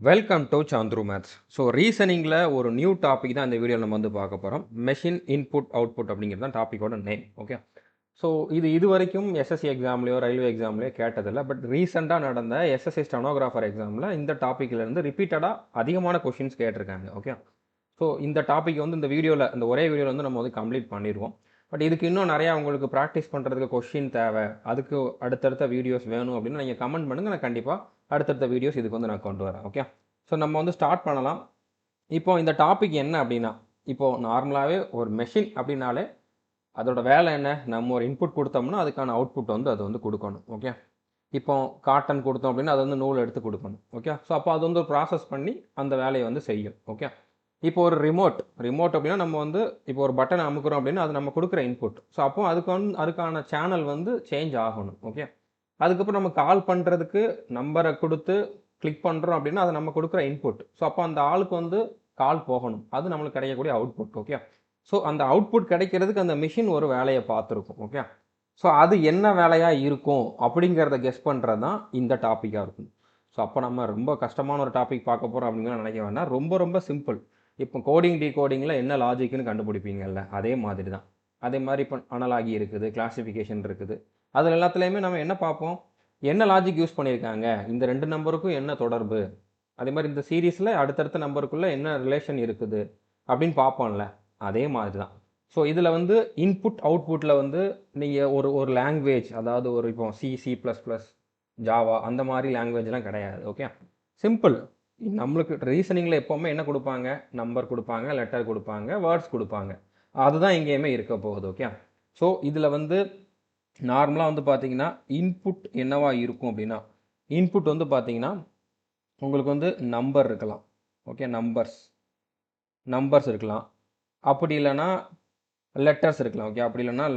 Welcome to Sandru maths. So ரீசனிங்கில் ஒரு new topic தான் இந்த வீடியோவில் நம்ம வந்து பார்க்க போகிறோம். மெஷின் இன்புட் அவுட்புட் அப்படிங்கிறது தான் டாப்பிக்கோட நேம். ஓகே. ஸோ இது வரைக்கும் எஸ்எஸ்சி எக்ஸாம்லையோ ரயில்வே எக்ஸாம்லையோ கேட்டதில்லை. பட் ரீசெண்டாக நடந்த எஸ்எஸ்சி ஸ்டெனோகிராஃபர் எக்ஸாமில் இந்த டாப்பிக்லேருந்து ரிப்பீட்டடாக அதிகமான கொஷின்ஸ் கேட்டிருக்காங்க. ஓகே. ஸோ இந்த டாபிக் வந்து இந்த வீடியோவில் இந்த ஒரே வீடியோவில் வந்து நம்ம வந்து கம்ப்ளீட் பண்ணிடுவோம். பட் இதுக்கு இன்னும் நிறையா உங்களுக்கு ப்ராக்டிஸ் பண்ணுறதுக்கு கொஷின் தேவை, அதுக்கு அடுத்தடுத்த வீடியோஸ் வேணும் அப்படின்னு நீங்கள் கமெண்ட் பண்ணுங்கள். நான் கண்டிப்பாக அடுத்தடுத்த வீடியோஸ் இதுக்கு வந்து நான் கொண்டு வரேன். ஓகே. ஸோ நம்ம வந்து ஸ்டார்ட் பண்ணலாம். இப்போ இந்த டாபிக் என்ன அப்படின்னா, இப்போது நார்மலாகவே ஒரு மெஷின் அப்படின்னாலே அதோட வேலை என்ன, நம்ம ஒரு இன்புட் கொடுத்தோம்னா அதுக்கான அவுட்புட் வந்து அது வந்து கொடுக்கணும். ஓகே. இப்போ காட்டன் கொடுத்தோம் அப்படின்னா அது வந்து நூல் எடுத்து கொடுக்கணும். ஓகே. ஸோ அப்போ அது வந்து ஒரு ப்ராசஸ் பண்ணி அந்த வேலையை வந்து செய்யும். ஓகே. இப்போ ஒரு ரிமோட் அப்படின்னா நம்ம வந்து இப்போ ஒரு பட்டனை அமுக்குறோம் அப்படின்னா அது நம்ம கொடுக்குற இன்புட். ஸோ அப்போ அதுக்கான சேனல் வந்து சேஞ்ச் ஆகணும். ஓகே. அதுக்கப்புறம் நம்ம கால் பண்ணுறதுக்கு நம்பரை கொடுத்து கிளிக் பண்ணுறோம் அப்படின்னா அது நம்ம கொடுக்குற இன்புட். ஸோ அப்போ அந்த ஆளுக்கு வந்து கால் போகணும், அது நம்மளுக்கு கிடைக்கக்கூடிய அவுட்புட். ஓகே. ஸோ அந்த அவுட்புட் கிடைக்கிறதுக்கு அந்த மிஷின் ஒரு வேலையை பார்த்துருக்கும். ஓகே. ஸோ அது என்ன வேலையாக இருக்கும் அப்படிங்கிறத கெஸ் பண்ணுறது தான் இந்த டாப்பிக்காக இருக்கும். ஸோ அப்போ நம்ம ரொம்ப கஷ்டமான ஒரு டாபிக் பார்க்க போகிறோம் அப்படிங்கிற நினைக்க வேண்டாம். ரொம்ப ரொம்ப சிம்பிள். இப்போ கோடிங் டீகோடிங்கில் என்ன லாஜிக்னு கண்டுபிடிப்பீங்கல்ல, அதே மாதிரி தான். அதே மாதிரி இப்போ அனலாகி இருக்குது, கிளாசிஃபிகேஷன் இருக்குது. அதில் எல்லாத்துலேயுமே நம்ம என்ன பார்ப்போம், என்ன லாஜிக் யூஸ் பண்ணியிருக்காங்க, இந்த ரெண்டு நம்பருக்கும் என்ன தொடர்பு, அதே மாதிரி இந்த சீரீஸில் அடுத்தடுத்த நம்பருக்குள்ளே என்ன ரிலேஷன் இருக்குது அப்படின்னு பார்ப்போம்ல, அதே மாதிரி தான். ஸோ இதில் வந்து இன்புட் அவுட்புட்டில் வந்து நீங்கள் ஒரு லாங்குவேஜ், அதாவது ஒரு இப்போ C++, ஜாவா அந்த மாதிரி லாங்குவேஜ்லாம் கிடையாது. ஓகே. சிம்பிள். நம்மளுக்கு ரீசனிங்கில் எப்போவுமே என்ன கொடுப்பாங்க, நம்பர் கொடுப்பாங்க, லெட்டர் கொடுப்பாங்க, வேர்ட்ஸ் கொடுப்பாங்க. அதுதான் எங்கேயுமே இருக்க போகுது. ஓகே. ஸோ இதில் வந்து நார்மலாக வந்து பார்த்தீங்கன்னா இன்புட் என்னவா இருக்கும் அப்படின்னா, இன்புட் வந்து பார்த்தீங்கன்னா உங்களுக்கு வந்து நம்பர் இருக்கலாம். ஓகே. நம்பர்ஸ் இருக்கலாம். அப்படி இல்லைன்னா லெட்டர்ஸ் இருக்கலாம். ஓகே. அப்படி இல்லைன்னா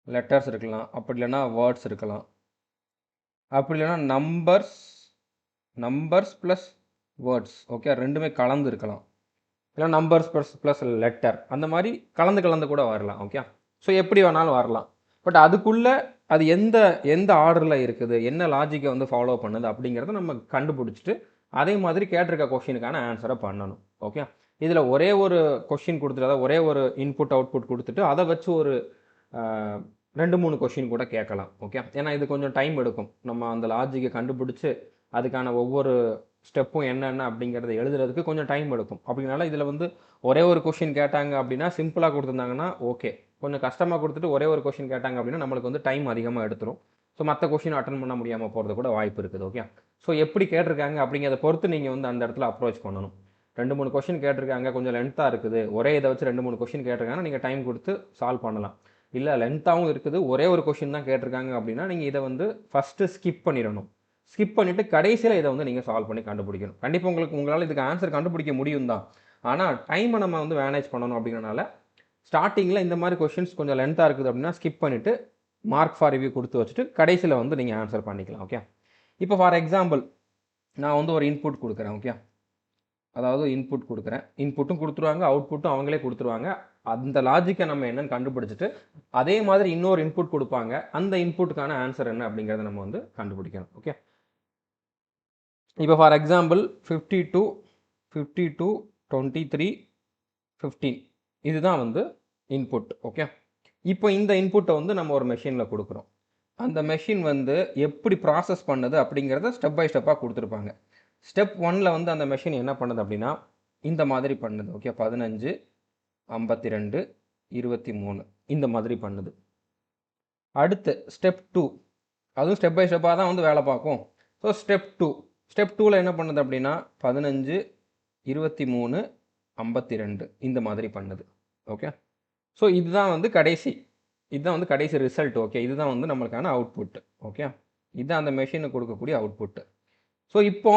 லெட்டர்ஸ் இருக்கலாம். அப்படி இல்லைன்னா வேர்ட்ஸ் இருக்கலாம். அப்படி இல்லைன்னா நம்பர்ஸ் ப்ளஸ் வேர்ட்ஸ். ஓகே. ரெண்டுமே கலந்து இருக்கலாம். இல்லை நம்பர்ஸ் ப்ளஸ் லெட்டர், அந்த மாதிரி கலந்து கூட வரலாம். ஓகே. ஸோ எப்படி வேணாலும் வரலாம். பட் அதுக்குள்ளே அது எந்த ஆர்டரில் இருக்குது, என்ன லாஜிக்கை வந்து ஃபாலோ பண்ணுது அப்படிங்கிறத நம்ம கண்டுபிடிச்சிட்டு அதே மாதிரி கேட்டிருக்க கொஷினுக்கான ஆன்சரை பண்ணணும். ஓகே. இதில் ஒரே ஒரு கொஷின் கொடுத்துட்டு, அதாவது ஒரே ஒரு இன்புட் அவுட்புட் கொடுத்துட்டு அதை வச்சு ஒரு 2-3 கொஷின் கூட கேட்கலாம். ஓகே. ஏன்னா இது கொஞ்சம் டைம் எடுக்கும். நம்ம அந்த லாஜிக்கை கண்டுபிடிச்சி அதுக்கான ஒவ்வொரு ஸ்டெப்பும் என்னென்ன அப்படிங்கிறத எழுதுறதுக்கு கொஞ்சம் டைம் எடுக்கும். அப்படினால இதில் வந்து ஒரே ஒரு கொஷின் கேட்டாங்க அப்படின்னா சிம்பிளாக கொடுத்துருந்தாங்கன்னா ஓகே. கொஞ்சம் கஷ்டமாக கொடுத்துட்டு ஒரே ஒரு கொஷின் கேட்டாங்க அப்படின்னா நம்மளுக்கு வந்து டைம் அதிகமாக எடுத்துரும். ஸோ மற்ற கொஷின் அட்டன் பண்ண முடியாமல் போகிறது கூட வாய்ப்பு இருக்குது. ஓகே. ஸோ எப்படி கேட்டிருக்காங்க அப்படிங்கிறத பொறுத்து நீங்கள் வந்து அந்த இடத்துல அப்ரோச் பண்ணணும். 2-3 கொஷின் கேட்டிருக்காங்க, கொஞ்சம் லென்த்தாக இருக்குது, ஒரே இதை வச்சு 2-3 கொஷின் கேட்டிருக்காங்கன்னா நீங்கள் டைம் கொடுத்து சால்வ் பண்ணலாம். இல்லை லென்த்தாகவும் இருக்குது, ஒரே ஒரு கொஷின் தான் கேட்டிருக்காங்க அப்படின்னா நீங்கள் இதை வந்து ஃபஸ்ட்டு ஸ்கிப் பண்ணிடணும். ஸ்கிப் பண்ணிவிட்டு கடைசியில் இதை வந்து நீங்கள் சால்வ் பண்ணி கண்டுபிடிக்கணும். கண்டிப்பாக உங்களால் இதுக்கு ஆன்சர் கண்டுபிடிக்க முடியும் தான். ஆனால் டைமை நம்ம வந்து மேனேஜ் பண்ணணும். அப்படிங்கிறனால ஸ்டார்டிங்கில் இந்த மாதிரி கொஷின்ஸ் கொஞ்சம் லென்த்தாக இருக்குது அப்படின்னா ஸ்கிப் பண்ணிவிட்டு மார்க் ஃபார் ரிவ்யூ கொடுத்து வச்சுட்டு கடைசியில் வந்து நீங்கள் ஆன்சர் பண்ணிக்கலாம். ஓகே. இப்போ ஃபார் எக்ஸாம்பிள் நான் வந்து ஒரு இன்புட் கொடுக்குறேன். ஓகே. அதாவது இன்புட் கொடுக்குறேன், இன்புட்டும் கொடுத்துருவாங்க, அவுட்புட்டும் அவங்களே கொடுத்துருவாங்க. அந்த லாஜிக்கை நம்ம என்னன்னு கண்டுபிடிச்சிட்டு அதே மாதிரி இன்னொரு இன்புட் கொடுப்பாங்க, அந்த இன்புட்டுக்கான ஆன்சர் என்ன அப்படிங்கிறத நம்ம வந்து கண்டுபிடிக்கணும். ஓகே. இப்போ ஃபார் எக்ஸாம்பிள் 52, 23, 15 இதுதான் வந்து இன்புட். ஓகே. இப்போ இந்த இன்புட்டை வந்து நம்ம ஒரு மெஷினில் கொடுக்குறோம். அந்த மெஷின் வந்து எப்படி ப்ராசஸ் பண்ணுது அப்படிங்கிறத ஸ்டெப் பை ஸ்டெப்பாக கொடுத்துருப்பாங்க. ஸ்டெப் 1ல் வந்து அந்த மெஷின் என்ன பண்ணுது அப்படின்னா இந்த மாதிரி பண்ணுது. ஓகே. 15, 52, 23 இந்த மாதிரி பண்ணுது. அடுத்து ஸ்டெப் 2, அதுவும் ஸ்டெப் பை ஸ்டெப்பாக தான் வந்து வேலை பார்க்கும். ஸோ ஸ்டெப் 2ல் என்ன பண்ணுது அப்படின்னா 15, 23, 52 இந்த மாதிரி பண்ணுது. ஓகே. ஸோ இதுதான் வந்து கடைசி ரிசல்ட். ஓகே. இதுதான் வந்து நம்மளுக்கான அவுட்புட். ஓகே. இதுதான் அந்த மெஷினுக்கு கொடுக்கக்கூடிய அவுட்புட். ஸோ இப்போ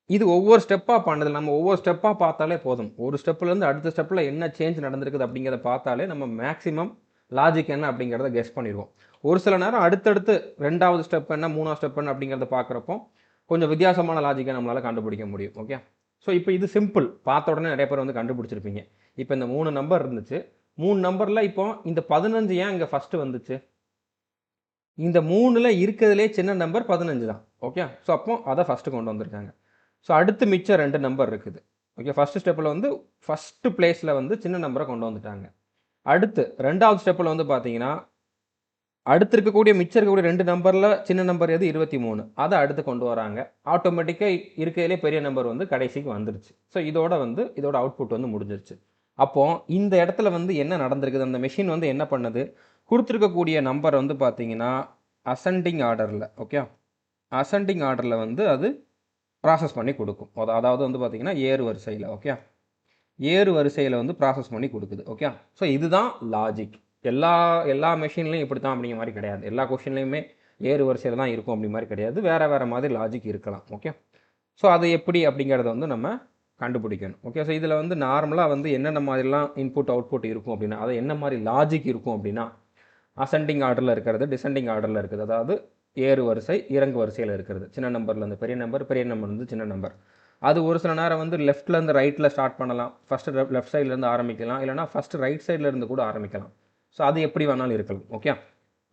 இது ஒவ்வொரு ஸ்டெப்பாக பண்ணது, நம்ம ஒவ்வொரு ஸ்டெப்பாக பார்த்தாலே போதும். ஒரு ஸ்டெப்லேருந்து அடுத்த ஸ்டெப்பில் என்ன சேஞ்ச் நடந்திருக்குது அப்படிங்கிறத பார்த்தாலே நம்ம மேக்ஸிமம் லாஜிக் என்ன அப்படிங்கிறத கெஸ் பண்ணிடுவோம். ஒரு சில நேரம் அடுத்தடுத்து 2வது ஸ்டெப் என்ன, 3வது ஸ்டெப் என்ன அப்படிங்கிறத பார்க்குறப்போ கொஞ்சம் வித்தியாசமான லாஜிக்கை நம்மளால் கண்டுபிடிக்க முடியும். ஓகே. ஸோ இப்போ இது சிம்பிள், பார்த்த உடனே நிறைய பேர் வந்து கண்டுபிடிச்சிருப்பீங்க. இப்போ இந்த 3 நம்பர் இருந்துச்சு, 3 நம்பரில் இப்போ இந்த 15 ஏன் இங்கே ஃபஸ்ட்டு வந்துச்சு? இந்த 3ல் இருக்கிறதுலே சின்ன நம்பர் 15 தான். ஓகே. ஸோ அப்போ அதை ஃபஸ்ட்டு கொண்டு வந்திருக்காங்க. ஸோ அடுத்து மிச்சம் 2 நம்பர் இருக்குது. ஓகே. ஃபஸ்ட்டு ஸ்டெப்பில் வந்து ஃபஸ்ட்டு பிளேஸில் வந்து சின்ன நம்பரை கொண்டு வந்துட்டாங்க. அடுத்து 2வது ஸ்டெப்பில் வந்து பார்த்தீங்கன்னா அடுத்து இருக்கக்கூடிய மிச்சம் இருக்கக்கூடிய 2 நம்பரில் சின்ன நம்பர் எது 23. அதை அடுத்து கொண்டு வராங்க. ஆட்டோமேட்டிக்காக இருக்கிறதுலே பெரிய நம்பர் வந்து கடைசிக்கு வந்துருச்சு. ஸோ இதோட அவுட்புட் வந்து முடிஞ்சிருச்சு. அப்போது இந்த இடத்துல வந்து என்ன நடந்திருக்குது, அந்த மெஷின் வந்து என்ன பண்ணுது, கொடுத்துருக்கக்கூடிய நம்பர் வந்து பார்த்தீங்கன்னா அசெண்டிங் ஆர்டரில், ஓகே, அசெண்டிங் ஆர்டரில் வந்து அது ப்ராசஸ் பண்ணி கொடுக்கும். அதாவது வந்து பார்த்தீங்கன்னா ஏறு வரிசையில், ஓகே, ஏறு வரிசையில் வந்து ப்ராசஸ் பண்ணி கொடுக்குது. ஓகே. ஸோ இதுதான் லாஜிக். எல்லா மெஷின்லையும் இப்படி தான் அப்படிங்கிற மாதிரி கிடையாது. எல்லா கொஷின்லையுமே ஏறு வரிசையில் தான் இருக்கும் அப்படி மாதிரி கிடையாது. வேறு மாதிரி லாஜிக் இருக்கலாம். ஓகே. ஸோ அது எப்படி அப்படிங்கிறத வந்து நம்ம கண்டுபிடிக்கணும். ஓகே. ஸோ இதில் வந்து நார்மலாக வந்து என்னென்ன மாதிரிலாம் இன்புட் அவுட்புட் இருக்கும் அப்படின்னா, அது என்ன மாதிரி லாஜிக் இருக்கும் அப்படின்னா, அசெண்டிங் ஆர்டரில் இருக்கிறது, டிசெண்டிங் ஆர்டரில் இருக்குது. அதாவது ஏறு வரிசை இறங்கு வரிசையில் இருக்கிறது. சின்ன நம்பர்லேருந்து பெரிய நம்பர்லேருந்து சின்ன நம்பர். அது ஒரு சில நேரம் வந்து லெஃப்ட்லேருந்து ரைட்டில் ஸ்டார்ட் பண்ணலாம். ஃபஸ்ட்டு லெஃப்ட் சைட்லேருந்து ஆரம்பிக்கலாம், இல்லைனா ஃபஸ்ட்டு ரைட் சைட்லேருந்து கூட ஆரம்பிக்கலாம். ஸோ அது எப்படி வேணாலும் இருக்கலாம். ஓகே.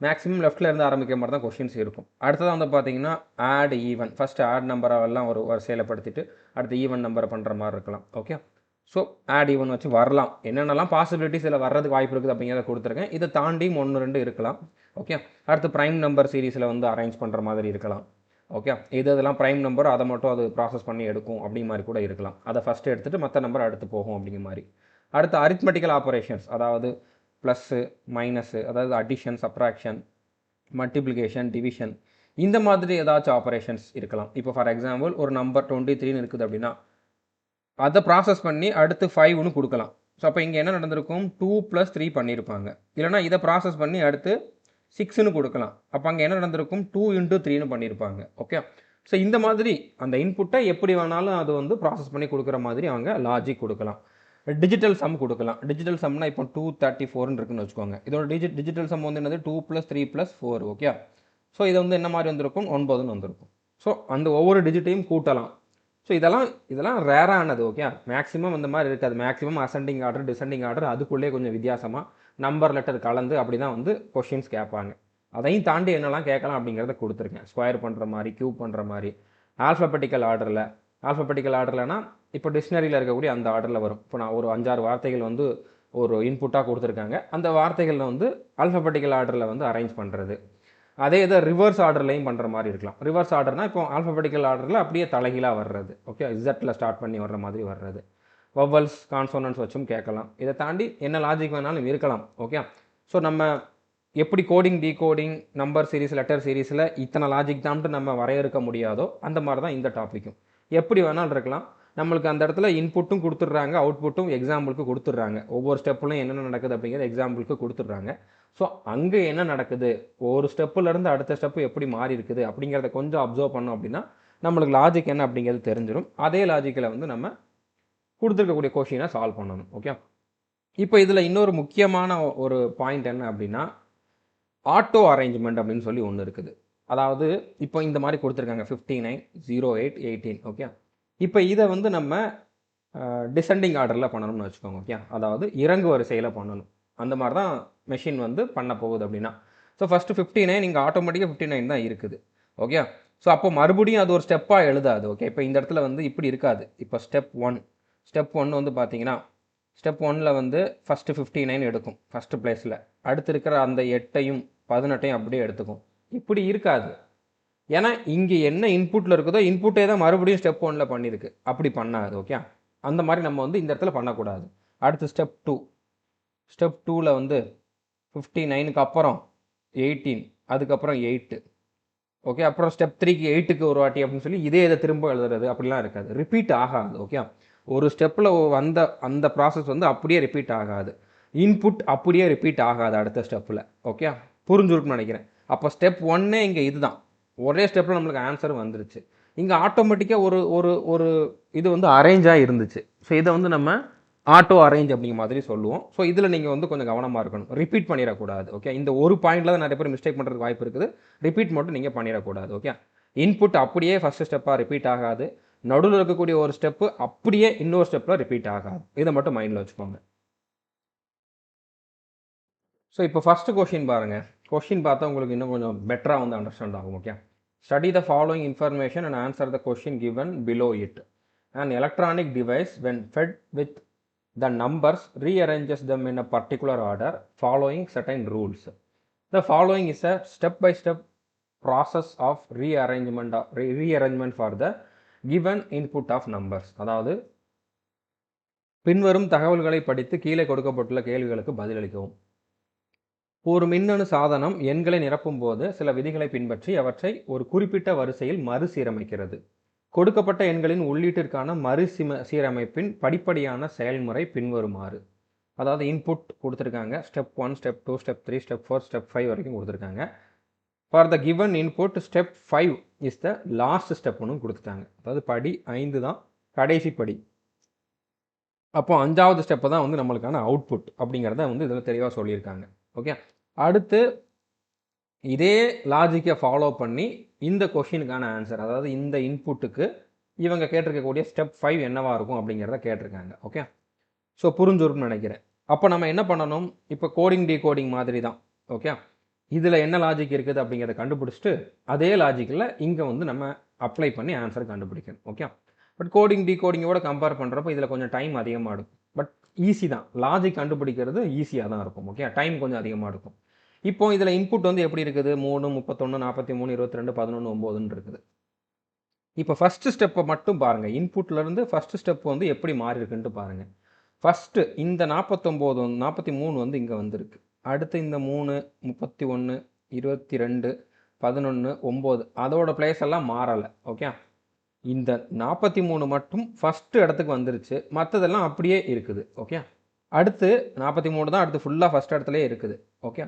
மேக்ஸிமம் லெஃப்ட்லேருந்து ஆரம்பிக்கிற மாதிரி தான் கொஷின்ஸ் இருக்கும். அடுத்ததாக வந்து பார்த்தீங்கன்னா ஆட் ஈவன், ஃபஸ்ட்டு ஆட் நம்பரெல்லாம் ஒரு வரிசையில் படுத்திட்டு அடுத்து ஈவன் நம்பரை பண்ணுற மாதிரி இருக்கலாம். ஓகே. ஸோ ஆட் ஈவன் வச்சு வரலாம். என்னென்னலாம் பாசிபிலிட்டிஸ் இதில் வர்றதுக்கு வாய்ப்பு இருக்குது அப்படிங்கிறத கொடுத்துருக்கேன். இதை தாண்டியும் 1-2 இருக்கலாம். ஓகே. அடுத்து ப்ரைம் நம்பர் சீரீஸில் வந்து அரேஞ்ச் பண்ணுற மாதிரி இருக்கலாம். ஓகே. இதெல்லாம் ப்ரைம் நம்பர், அதை மட்டும் அது ப்ராசஸ் பண்ணி எடுக்கும் அப்படிங்கிற மாதிரி கூட இருக்கலாம். அதை ஃபஸ்ட்டு எடுத்துகிட்டு மற்ற நம்பர் அடுத்து போகும் அப்படிங்கிற மாதிரி. அடுத்து அரித்மெட்டிக்கல் ஆப்பரேஷன்ஸ், அதாவது ப்ளஸ்ஸு மைனஸு, அதாவது அடிஷன், சப்ராக்ஷன், மல்டிப்ளிகேஷன், டிவிஷன், இந்த மாதிரி ஏதாச்சும் ஆப்பரேஷன்ஸ் இருக்கலாம். இப்போ ஃபார் எக்ஸாம்பிள் ஒரு நம்பர் 23 இருக்குது அப்படின்னா அதை ப்ராசஸ் பண்ணி அடுத்து 5ன்னு கொடுக்கலாம். ஸோ அப்போ இங்கே என்ன நடந்திருக்கும், 2 + 3 பண்ணியிருப்பாங்க. இல்லைனா இதை ப்ராசஸ் பண்ணி அடுத்து 6ன்னு கொடுக்கலாம். அப்போ அங்கே என்ன நடந்திருக்கும், 2 × 3ன்னு பண்ணியிருப்பாங்க. ஓகே. ஸோ இந்த மாதிரி அந்த இன்புட்டை எப்படி வேணாலும் அது வந்து ப்ராசஸ் பண்ணி கொடுக்குற மாதிரி அவங்க லாஜிக் கொடுக்கலாம். டிஜிட்டல் சம் கொடுக்கலாம். டிஜிட்டல் சம்னா இப்போ 234ன்னு இருக்குன்னு வச்சுக்கோங்க. இதோட டிஜிட்டல் சம் வந்து என்னது, 2 + 3 + 4. ஓகே. ஸோ இது வந்து என்ன மாதிரி வந்திருக்கும், 9ன்னு வந்திருக்கும். ஸோ அந்த ஒவ்வொரு டிஜிட்டையும் கூட்டலாம். ஸோ இதெல்லாம் ரேரானது. ஓகே. மேக்ஸிமம் இந்த மாதிரி இருக்காது. Maximum ascending order, descending order, அதுக்குள்ளே கொஞ்சம் வித்தியாசமாக நம்பர் லெட்டர் கலந்து அப்படி தான் வந்து கொஷின்ஸ் கேட்பாங்க. அதையும் தாண்டி என்னெல்லாம் கேட்கலாம் அப்படிங்கிறத கொடுத்துருக்கேன். ஸ்கொயர் பண்ணுற மாதிரி, கியூப் பண்ணுற மாதிரி, ஆல்ஃபபெட்டிக்கல் ஆர்டர்லனா இப்போ டிக்ஷனரியில் இருக்கக்கூடிய அந்த ஆர்டரில் வரும். இப்போ நான் ஒரு 5-6 வார்த்தைகள் வந்து ஒரு இன்புட்டாக கொடுத்துருக்காங்க. அந்த வார்த்தைகளில் வந்து ஆல்ஃபபெட்டிக்கல் ஆர்டரில் வந்து அரேஞ்ச் பண்ணுறது. அதே இதை ரிவர்ஸ் ஆர்டர்லையும் பண்ணுற மாதிரி இருக்கலாம். ரிவர்ஸ் ஆர்டர்னால் இப்போ ஆல்ஃபபெட்டிக்கல் ஆர்டரில் அப்படியே தலைகீழாக வர்றது. ஓகே. இசட்டில் ஸ்டார்ட் பண்ணி வர்ற மாதிரி வர்றது. வவல்ஸ், கான்சோனன்ஸ் வச்சும் கேட்கலாம். இதை தாண்டி என்ன லாஜிக் வேணாலும் இருக்கலாம். ஓகே. ஸோ நம்ம எப்படி coding, decoding, number series, letter சீரீஸில் இத்தனை லாஜிக் தான்ட்டு நம்ம வரையறுக்க முடியாதோ அந்த மாதிரி தான் இந்த டாப்பிக்கும். எப்படி வேணாலும் இருக்கலாம். நம்மளுக்கு அந்த இடத்துல இன்புட்டும் கொடுத்துட்றாங்க, அவுட்புட்டும் எக்ஸாம்பிளுக்கு கொடுத்துட்றாங்க. ஒவ்வொரு ஸ்டெப்லையும் என்னென்ன நடக்குது அப்படிங்கிறது எக்ஸாம்பிளுக்கு கொடுத்துட்றாங்க. ஸோ அங்கே என்ன நடக்குது, ஒரு ஸ்டெப்புலேருந்து அடுத்த ஸ்டெப்பு எப்படி மாறி இருக்குது அப்படிங்கிறத கொஞ்சம் அப்சர்வ் பண்ணோம் அப்படின்னா நம்மளுக்கு லாஜிக் என்ன அப்படிங்கிறது தெரிஞ்சிடும். அதே லாஜிக்கில் வந்து நம்ம கொடுத்துருக்கக்கூடிய கொஷினை சால்வ் பண்ணணும். ஓகே. இப்போ இதில் இன்னொரு முக்கியமான ஒரு பாயிண்ட் என்ன அப்படின்னா, ஆட்டோ அரேஞ்ச்மெண்ட் அப்படின்னு சொல்லி ஒன்று இருக்குது. அதாவது இப்போ இந்த மாதிரி கொடுத்துருக்காங்க 59, 08, 18. ஓகே. இப்போ இதை வந்து நம்ம டிசெண்டிங் ஆர்டரில் பண்ணணும்னு வச்சுக்கோங்க. ஓகே. அதாவது இறங்கு வரிசையில் பண்ணணும். அந்த மாதிரி தான் மெஷின் வந்து பண்ண போகுது அப்படின்னா. ஸோ ஃபஸ்ட்டு 59 இங்கே ஆட்டோமேட்டிக்காக 59 தான் இருக்குது. ஓகே. ஸோ அப்போ மறுபடியும் அது ஒரு ஸ்டெப்பாக எழுதாது. ஓகே. இப்போ இந்த இடத்துல வந்து இப்படி இருக்காது. இப்போ ஸ்டெப் 1 வந்து பார்த்தீங்கன்னா ஸ்டெப் 1ல் வந்து ஃபஸ்ட்டு 59 எடுக்கும் ஃபஸ்ட்டு பிளேஸில். அடுத்து இருக்கிற அந்த 8ஐயும் 18ஐயும் அப்படியே எடுத்துக்கும். இப்படி இருக்காது. ஏன்னா இங்கே என்ன இன்புட்டில் இருக்குதோ இன்புட்டே தான் மறுபடியும் ஸ்டெப் 1ல் பண்ணியிருக்கு. அப்படி பண்ணாது. ஓகே. அந்த மாதிரி நம்ம வந்து இந்த இடத்துல பண்ணக்கூடாது. அடுத்து ஸ்டெப் 2ல் வந்து 59க்கு அப்புறம் 18, அதுக்கப்புறம் 8. ஓகே. அப்புறம் ஸ்டெப் 3க்கு 8க்கு ஒரு வாட்டி அப்படின்னு சொல்லி இதை திரும்ப எழுதுறது அப்படிலாம் இருக்காது. ரிப்பீட் ஆகாது. ஓகே. ஒரு ஸ்டெப்பில் வந்த அந்த ப்ராசஸ் வந்து அப்படியே ரிப்பீட் ஆகாது. இன்புட் அப்படியே ரிப்பீட் ஆகாது அடுத்த ஸ்டெப்பில். ஓகே. புரிஞ்சுருக்குன்னு நினைக்கிறேன். அப்போ ஸ்டெப் 1 இங்கே இதுதான். ஒரே ஸ்டெப்பில் நம்மளுக்கு ஆன்சர் வந்துருச்சு. இங்கே ஆட்டோமேட்டிக்காக ஒரு இது வந்து அரேஞ்சாக இருந்துச்சு. ஸோ இதை வந்து நம்ம ஆட்டோ அரேஞ்ச் அப்படிங்கிற மாதிரி சொல்லுவோம். ஸோ இதில் நீங்கள் வந்து கொஞ்சம் கவனமாக இருக்கணும். ரிப்பீட் பண்ணிடக்கூடாது. ஓகே. இந்த ஒரு பாயிண்டில் தான் நிறைய பேர் மிஸ்டேக் பண்ணுறதுக்கு வாய்ப்பு இருக்குது. ரிப்பீட் மட்டும் நீங்கள் பண்ணிடக்கூடாது. ஓகே. இன்புட் அப்படியே ஃபஸ்ட்டு ஸ்டெப்பாக ரிப்பீட் ஆகாது. நடுவில் இருக்கக்கூடிய ஒரு ஸ்டெப்பு அப்படியே இன்னொரு ஸ்டெப்பில் ரிப்பீட் ஆகாது. இதை மட்டும் மைண்டில் வச்சுக்கோங்க. ஸோ இப்போ ஃபஸ்ட்டு கொஷின் பாருங்கள். கொஷின் பார்த்தா உங்களுக்கு இன்னும் கொஞ்சம் பெட்டராக வந்து அண்டர்ஸ்டாண்ட் ஆகும். Okay, study the following information and answer the question given below it. An electronic device, when fed with the numbers, rearranges them in a particular order following certain rules. The following is a step-by-step process of rearrangement for the given input of numbers. அதாவது பின்வரும் தகவல்களை படித்து கீழே கொடுக்கப்பட்டுள்ள கேள்விகளுக்கு பதிலளிக்கவும். ஒரு மின்னணு சாதனம் எண்களை நிரப்பும் போது சில விதிகளை பின்பற்றி அவற்றை ஒரு குறிப்பிட்ட வரிசையில் மறுசீரமைக்கிறது. கொடுக்கப்பட்ட எண்களின் உள்ளீட்டிற்கான சீரமைப்பின் படிப்படியான செயல்முறை பின்வருமாறு. அதாவது இன்புட் கொடுத்துருக்காங்க, step 1, step 2, step 3, step 4, step 5 வரைக்கும் கொடுத்துருக்காங்க. For the given input step 5 is the last ஸ்டெப்னு கொடுத்துட்டாங்க. அதாவது படி 5 தான் கடைசி படி. அப்போ 5வது ஸ்டெப்பை தான் வந்து நம்மளுக்கான அவுட்புட் அப்படிங்கிறத வந்து இதில் தெளிவாக சொல்லியிருக்காங்க. ஓகே, அடுத்து இதே லாஜிக்கை ஃபாலோ பண்ணி இந்த கொஷினுக்கான ஆன்சர், அதாவது இந்த இன்புட்டுக்கு இவங்க கேட்டிருக்கக்கூடிய ஸ்டெப் 5 என்னவாக இருக்கும் அப்படிங்கிறத கேட்டிருக்காங்க. ஓகே, ஸோ புரிஞ்சுருக்குன்னு நினைக்கிறேன். அப்போ நம்ம என்ன பண்ணணும், இப்போ கோடிங் டீகோடிங் மாதிரி தான். ஓகே, இதில் என்ன லாஜிக் இருக்குது அப்படிங்கிறத கண்டுபிடிச்சிட்டு அதே லாஜிக்கில் இங்கே வந்து நம்ம அப்ளை பண்ணி ஆன்சர் கண்டுபிடிக்கணும். ஓகே, பட் கோடிங் டீகோடிங்கோட கம்பேர் பண்ணுறப்போ இதில் கொஞ்சம் டைம் அதிகமாக இருக்கும். பட் ஈஸி தான், லாஜிக் கண்டுபிடிக்கிறது ஈஸியாக தான் இருக்கும். ஓகே, டைம் கொஞ்சம் அதிகமாக இருக்கும். இப்போ இதில் இன்புட் வந்து எப்படி இருக்குது, 3, 31, 43, 22, 11, 9 இருக்குது. இப்போ ஃபஸ்ட்டு ஸ்டெப்பை மட்டும் பாருங்கள். இன்புட்லேருந்து ஃபஸ்ட்டு ஸ்டெப் வந்து எப்படி மாறி இருக்குன்ட்டு பாருங்கள். ஃபஸ்ட்டு இந்த 49, 43 வந்து இங்கே வந்திருக்கு. அடுத்து இந்த 3, 31, 22, 11, 9 அதோட பிளேஸ் எல்லாம் மாறலை. ஓகே, இந்த 43 மட்டும் ஃபஸ்ட்டு இடத்துக்கு வந்துருச்சு, மற்றதெல்லாம் அப்படியே இருக்குது. ஓகே, அடுத்து 43 தான் அடுத்து ஃபுல்லாக ஃபஸ்ட் இடத்துலேயே இருக்குது. ஓகே,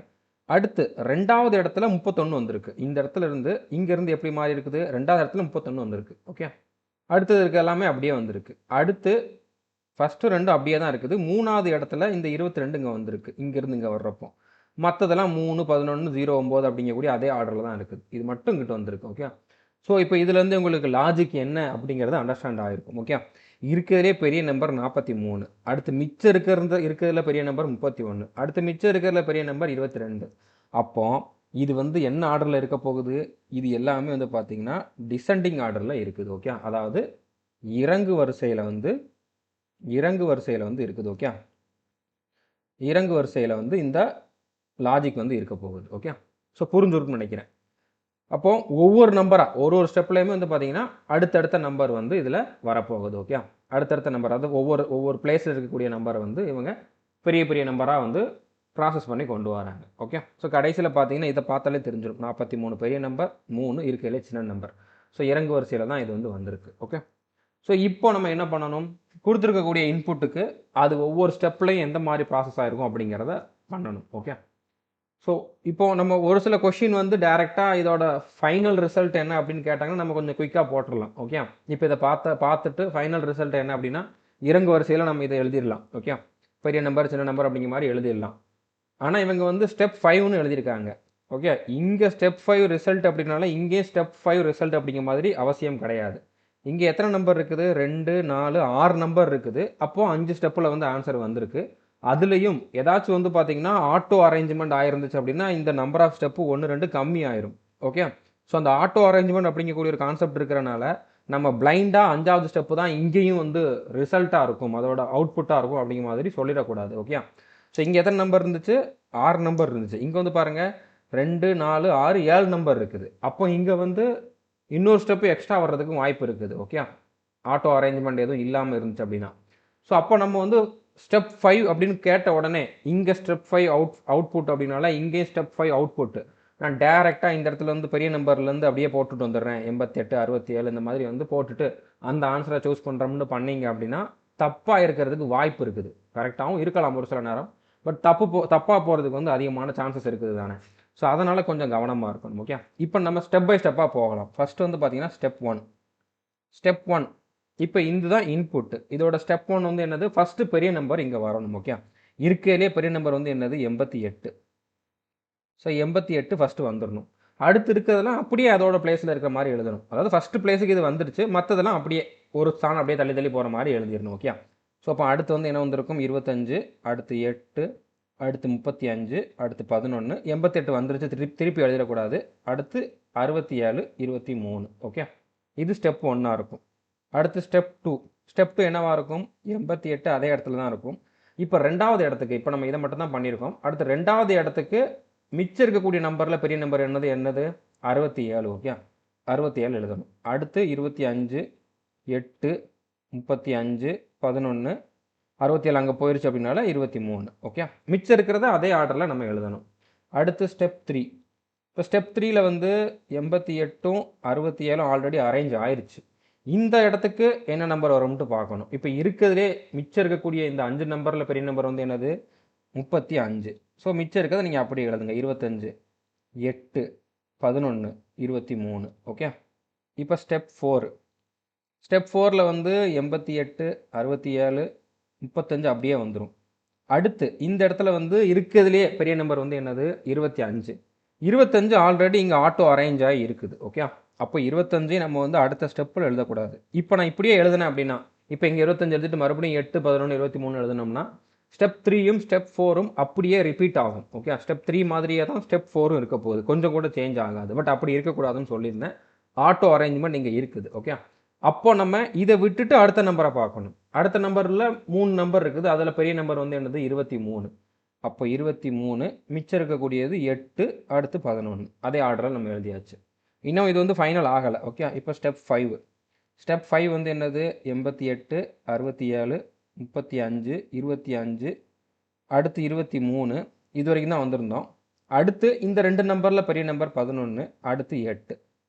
அடுத்து 2வது இடத்துல 31 வந்திருக்கு. இந்த இடத்துல இருந்து இங்கேருந்து எப்படி மாறி இருக்குது, 2வது இடத்துல 31 வந்திருக்கு. ஓகே, அடுத்தது இருக்க எல்லாமே அப்படியே வந்திருக்கு. அடுத்து ஃபஸ்ட்டு 2 அப்படியே தான் இருக்குது. 3வது இடத்துல இந்த 22 இங்கே வந்திருக்கு, இங்கேருந்து இங்கே வர்றப்போ. மற்றதெல்லாம் 3, 11, 0, 9 அப்படிங்கக்கூடிய அதே ஆர்டரில் தான் இருக்குது. இது மட்டும் இங்கிட்ட வந்திருக்கு. ஓகே, ஸோ இப்போ இதுலேருந்து உங்களுக்கு லாஜிக் என்ன அப்படிங்கிறது அண்டர்ஸ்டாண்ட் ஆகிருக்கும். ஓகே, இருக்கிறதுலே பெரிய நம்பர் 43, அடுத்து மிச்சம் இருக்கிறதுல பெரிய நம்பர் 31, அடுத்து மிச்சம் இருக்கிறதுல பெரிய நம்பர் 22. அப்போ இது வந்து என்ன ஆர்டரில் இருக்க போகுது, இது எல்லாமே வந்து பார்த்திங்கன்னா டிசெண்டிங் ஆர்டரில் இருக்குது. ஓகே, அதாவது இறங்கு வரிசையில் வந்து இருக்குது. ஓகே, இறங்கு வரிசையில் வந்து இந்த லாஜிக் வந்து இருக்க போகுது. ஓகே, ஸோ புரிஞ்சுருக்குன்னு நினைக்கிறேன். அப்போது ஒவ்வொரு நம்பராக ஒரு ஸ்டெப்லேயுமே வந்து பார்த்திங்கன்னா அடுத்தடுத்த நம்பர் வந்து இதில் வரப்போகுது. ஓகே, அடுத்தடுத்த நம்பர், அதாவது ஒவ்வொரு பிளேஸில் இருக்கக்கூடிய நம்பரை வந்து இவங்க பெரிய பெரிய நம்பராக வந்து ப்ராசஸ் பண்ணி கொண்டு வராங்க. ஓகே, ஸோ கடைசியில் பார்த்தீங்கன்னா இதை பார்த்தாலே தெரிஞ்சிடும், 43 பெரிய நம்பர், 3 இருக்கையிலே சின்ன நம்பர். ஸோ இறங்கு வரிசையில் தான் இது வந்து வந்திருக்கு. ஓகே, ஸோ இப்போ நம்ம என்ன பண்ணணும், கொடுத்துருக்கக்கூடிய இன்புட்டுக்கு அது ஒவ்வொரு ஸ்டெப்லையும் எந்த மாதிரி ப்ராசஸ் ஆகிருக்கும் அப்படிங்கிறத பண்ணணும். ஓகே, ஸோ இப்போது நம்ம ஒரு சில கொஷின் வந்து டேரெக்டாக இதோட ஃபைனல் ரிசல்ட் என்ன அப்படின்னு கேட்டாங்கன்னா நம்ம கொஞ்சம் குயிக்காக போட்டுடலாம். ஓகே, இப்போ இதை பார்த்துட்டு ஃபைனல் ரிசல்ட் என்ன அப்படின்னா இறங்கு வரிசையில் நம்ம இதை எழுதிடலாம். ஓகே, பெரிய நம்பர் சின்ன நம்பர் அப்படிங்கிற மாதிரி எழுதிடலாம். ஆனால் இவங்க வந்து ஸ்டெப் 5ன்னு எழுதியிருக்காங்க. ஓகே, இங்கே ஸ்டெப் 5 ரிசல்ட் அப்படின்னால இங்கே ஸ்டெப் 5 ரிசல்ட் அப்படிங்கிற மாதிரி அவசியம் கிடையாது. இங்கே எத்தனை நம்பர் இருக்குது, 2, 4, 6 நம்பர் இருக்குது. அப்போது 5 ஸ்டெப்பில் வந்து ஆன்சர் வந்திருக்கு. அதுலேயும் ஏதாச்சும் வந்து பார்த்தீங்கன்னா ஆட்டோ அரேஞ்ச்மெண்ட் ஆயிருந்துச்சு அப்படின்னா இந்த நம்பர் ஆஃப் ஸ்டெப்பு 1, 2 கம்மி ஆயிரும். ஓகே, ஸோ அந்த ஆட்டோ அரேஞ்ச்மெண்ட் அப்படிங்கக்கூடிய ஒரு கான்செப்ட் இருக்கிறனால நம்ம பிளைண்டாக 5வது ஸ்டெப்பு தான் இங்கேயும் வந்து ரிசல்ட்டாக இருக்கும், அதோட அவுட்புட்டாக இருக்கும் அப்படிங்கிற மாதிரி சொல்லிடக்கூடாது. ஓகே, ஸோ இங்கே எத்தனை நம்பர் இருந்துச்சு, 6 நம்பர் இருந்துச்சு. இங்கே வந்து பாருங்கள் 2, 4, 6, 7 நம்பர் இருக்குது. அப்போ இங்கே வந்து இன்னொரு ஸ்டெப்பு எக்ஸ்ட்ரா வர்றதுக்கும் வாய்ப்பு இருக்குது. ஓகே, ஆட்டோ அரேஞ்ச்மெண்ட் எதுவும் இல்லாமல் இருந்துச்சு அப்படின்னா. ஸோ அப்போ நம்ம வந்து ஸ்டெப் 5 அப்படின்னு கேட்ட உடனே இங்கே ஸ்டெப் 5 அவுட்புட் அப்படின்னால இங்கேயும் ஸ்டெப் 5 அவுட்புட் நான் டேரெக்டாக இந்த இடத்துல வந்து பெரிய நம்பர்லேருந்து அப்படியே போட்டுட்டு வந்துடுறேன், 88, 67 இந்த மாதிரி வந்து போட்டுட்டு அந்த ஆன்சரை சூஸ் பண்ணுறோம்னு பண்ணீங்க அப்படின்னா தப்பாக இருக்கிறதுக்கு வாய்ப்பு இருக்குது. கரெக்டாகவும் இருக்கலாம் ஒரு சில நேரம், பட் தப்பாக போகிறதுக்கு வந்து அதிகமான சான்சஸ் இருக்குது தானே. ஸோ அதனால் கொஞ்சம் கவனமாக இருக்கணும். ஓகே, இப்போ நம்ம ஸ்டெப் பை ஸ்டெப்பாக போகலாம். ஃபஸ்ட்டு வந்து பார்த்தீங்கன்னா ஸ்டெப் ஒன் இப்போ இதுதான் இன்புட். இதோட ஸ்டெப் 1 வந்து என்னது, ஃபஸ்ட்டு பெரிய நம்பர் இங்கே வரணும். ஓகே, இருக்கையிலே பெரிய நம்பர் வந்து என்னது 88. ஸோ 88 ஃபஸ்ட்டு வந்துடணும். அடுத்து இருக்கிறதெல்லாம் அப்படியே அதோட பிளேஸில் இருக்கிற மாதிரி எழுதணும். அதாவது ஃபஸ்ட்டு பிளேஸுக்கு இது வந்துடுச்சு, மற்றதெல்லாம் அப்படியே ஒரு ஸ்தானம் அப்படியே தள்ளி போகிற மாதிரி எழுதிடணும். ஓகே, ஸோ அப்போ அடுத்து வந்து என்ன வந்திருக்கும் 25, அடுத்து 8, அடுத்து 35, அடுத்து 11, 88 வந்துருச்சு, திருப்பி எழுதிடக்கூடாது. அடுத்து 67, 23. ஓகே, இது ஸ்டெப் 1 இருக்கும். அடுத்து ஸ்டெப் 2. ஸ்டெப் 2 என்னவா இருக்கும்? 88 அதே இடத்துல தான் இருக்கும். இப்போ ரெண்டாவது இடத்துக்கு, இப்போ நம்ம இதை மட்டும் தான் பண்ணியிருக்கோம். அடுத்து ரெண்டாவது இடத்துக்கு மிச்சம் இருக்கக்கூடிய நம்பரில் பெரிய நம்பர் என்னது? 67. ஓகே, 67 எழுதணும். அடுத்து 25, 8, 35, 11, 67 அங்கே போயிடுச்சு அப்படின்னால 23. ஓகே, மிச்சம் இருக்கிறத அதே ஆர்டரில் நம்ம எழுதணும். அடுத்து ஸ்டெப் 3. இப்போ ஸ்டெப் 3ல வந்து 88ம் 67ம் ஆல்ரெடி அரேஞ்ச் ஆயிடுச்சு. இந்த இடத்துக்கு என்ன நம்பர் வரும்ட்டு பார்க்கணும். இப்போ இருக்கிறதுலே மிச்சம் இருக்கக்கூடிய இந்த 5 நம்பரில் பெரிய நம்பர் வந்து என்னது? 35. ஸோ மிச்சம் இருக்கிறத நீங்கள் அப்படி எழுதுங்க. 25, 8, 11, 23. ஓகே, இப்போ ஸ்டெப் 4. ஸ்டெப் 4ல் வந்து 88, 67, 35 அப்படியே வந்துடும். அடுத்து இந்த இடத்துல வந்து இருக்கிறதுலே பெரிய நம்பர் வந்து என்னது? 25. 25 ஆல்ரெடி இங்கே ஆட்டோ அரேஞ்ச் ஆகி இருக்குது. ஓகே, அப்போ 25 நம்ம வந்து அடுத்த ஸ்டெப்பில் எழுதக்கூடாது. இப்போ நான் இப்படியே எழுதினேன் அப்படின்னா, இப்போ இங்கே 25 எழுதிட்டு மறுபடியும் 8, 11, 23 எழுதினோம்னா ஸ்டெப் 3யும் ஸ்டெப் 4ம் அப்படியே ரிப்பீட் ஆகும். ஓகே, ஸ்டெப் 3 மாதிரியே தான் ஸ்டெப் 4ம் இருக்க போகுது, கொஞ்சம் கூட சேஞ்ச் ஆகாது. பட் அப்படி இருக்கக்கூடாதுன்னு சொல்லியிருந்தேன். ஆட்டோ அரேஞ்ச்மெண்ட் இங்கே இருக்குது. ஓகே, அப்போ நம்ம இதை விட்டுட்டு அடுத்த நம்பரை பார்க்கணும். அடுத்த நம்பரில் 3 நம்பர் இருக்குது, அதில் பெரிய நம்பர் வந்து என்னது? 23. அப்போ 23, மிச்சம் இருக்கக்கூடியது 8, அடுத்து 11. அதே ஆர்டரில் நம்ம எழுதியாச்சு. இன்னும் இது வந்து ஃபைனல் ஆகலை. ஓகே, இப்போ ஸ்டெப் 5. ஸ்டெப் 5 வந்து என்னது? 88, 67, 35, 25, அடுத்து 23. இது வரைக்கும் தான் வந்திருந்தோம். அடுத்து இந்த 2 நம்பரில் பெரிய நம்பர் 11, அடுத்து 8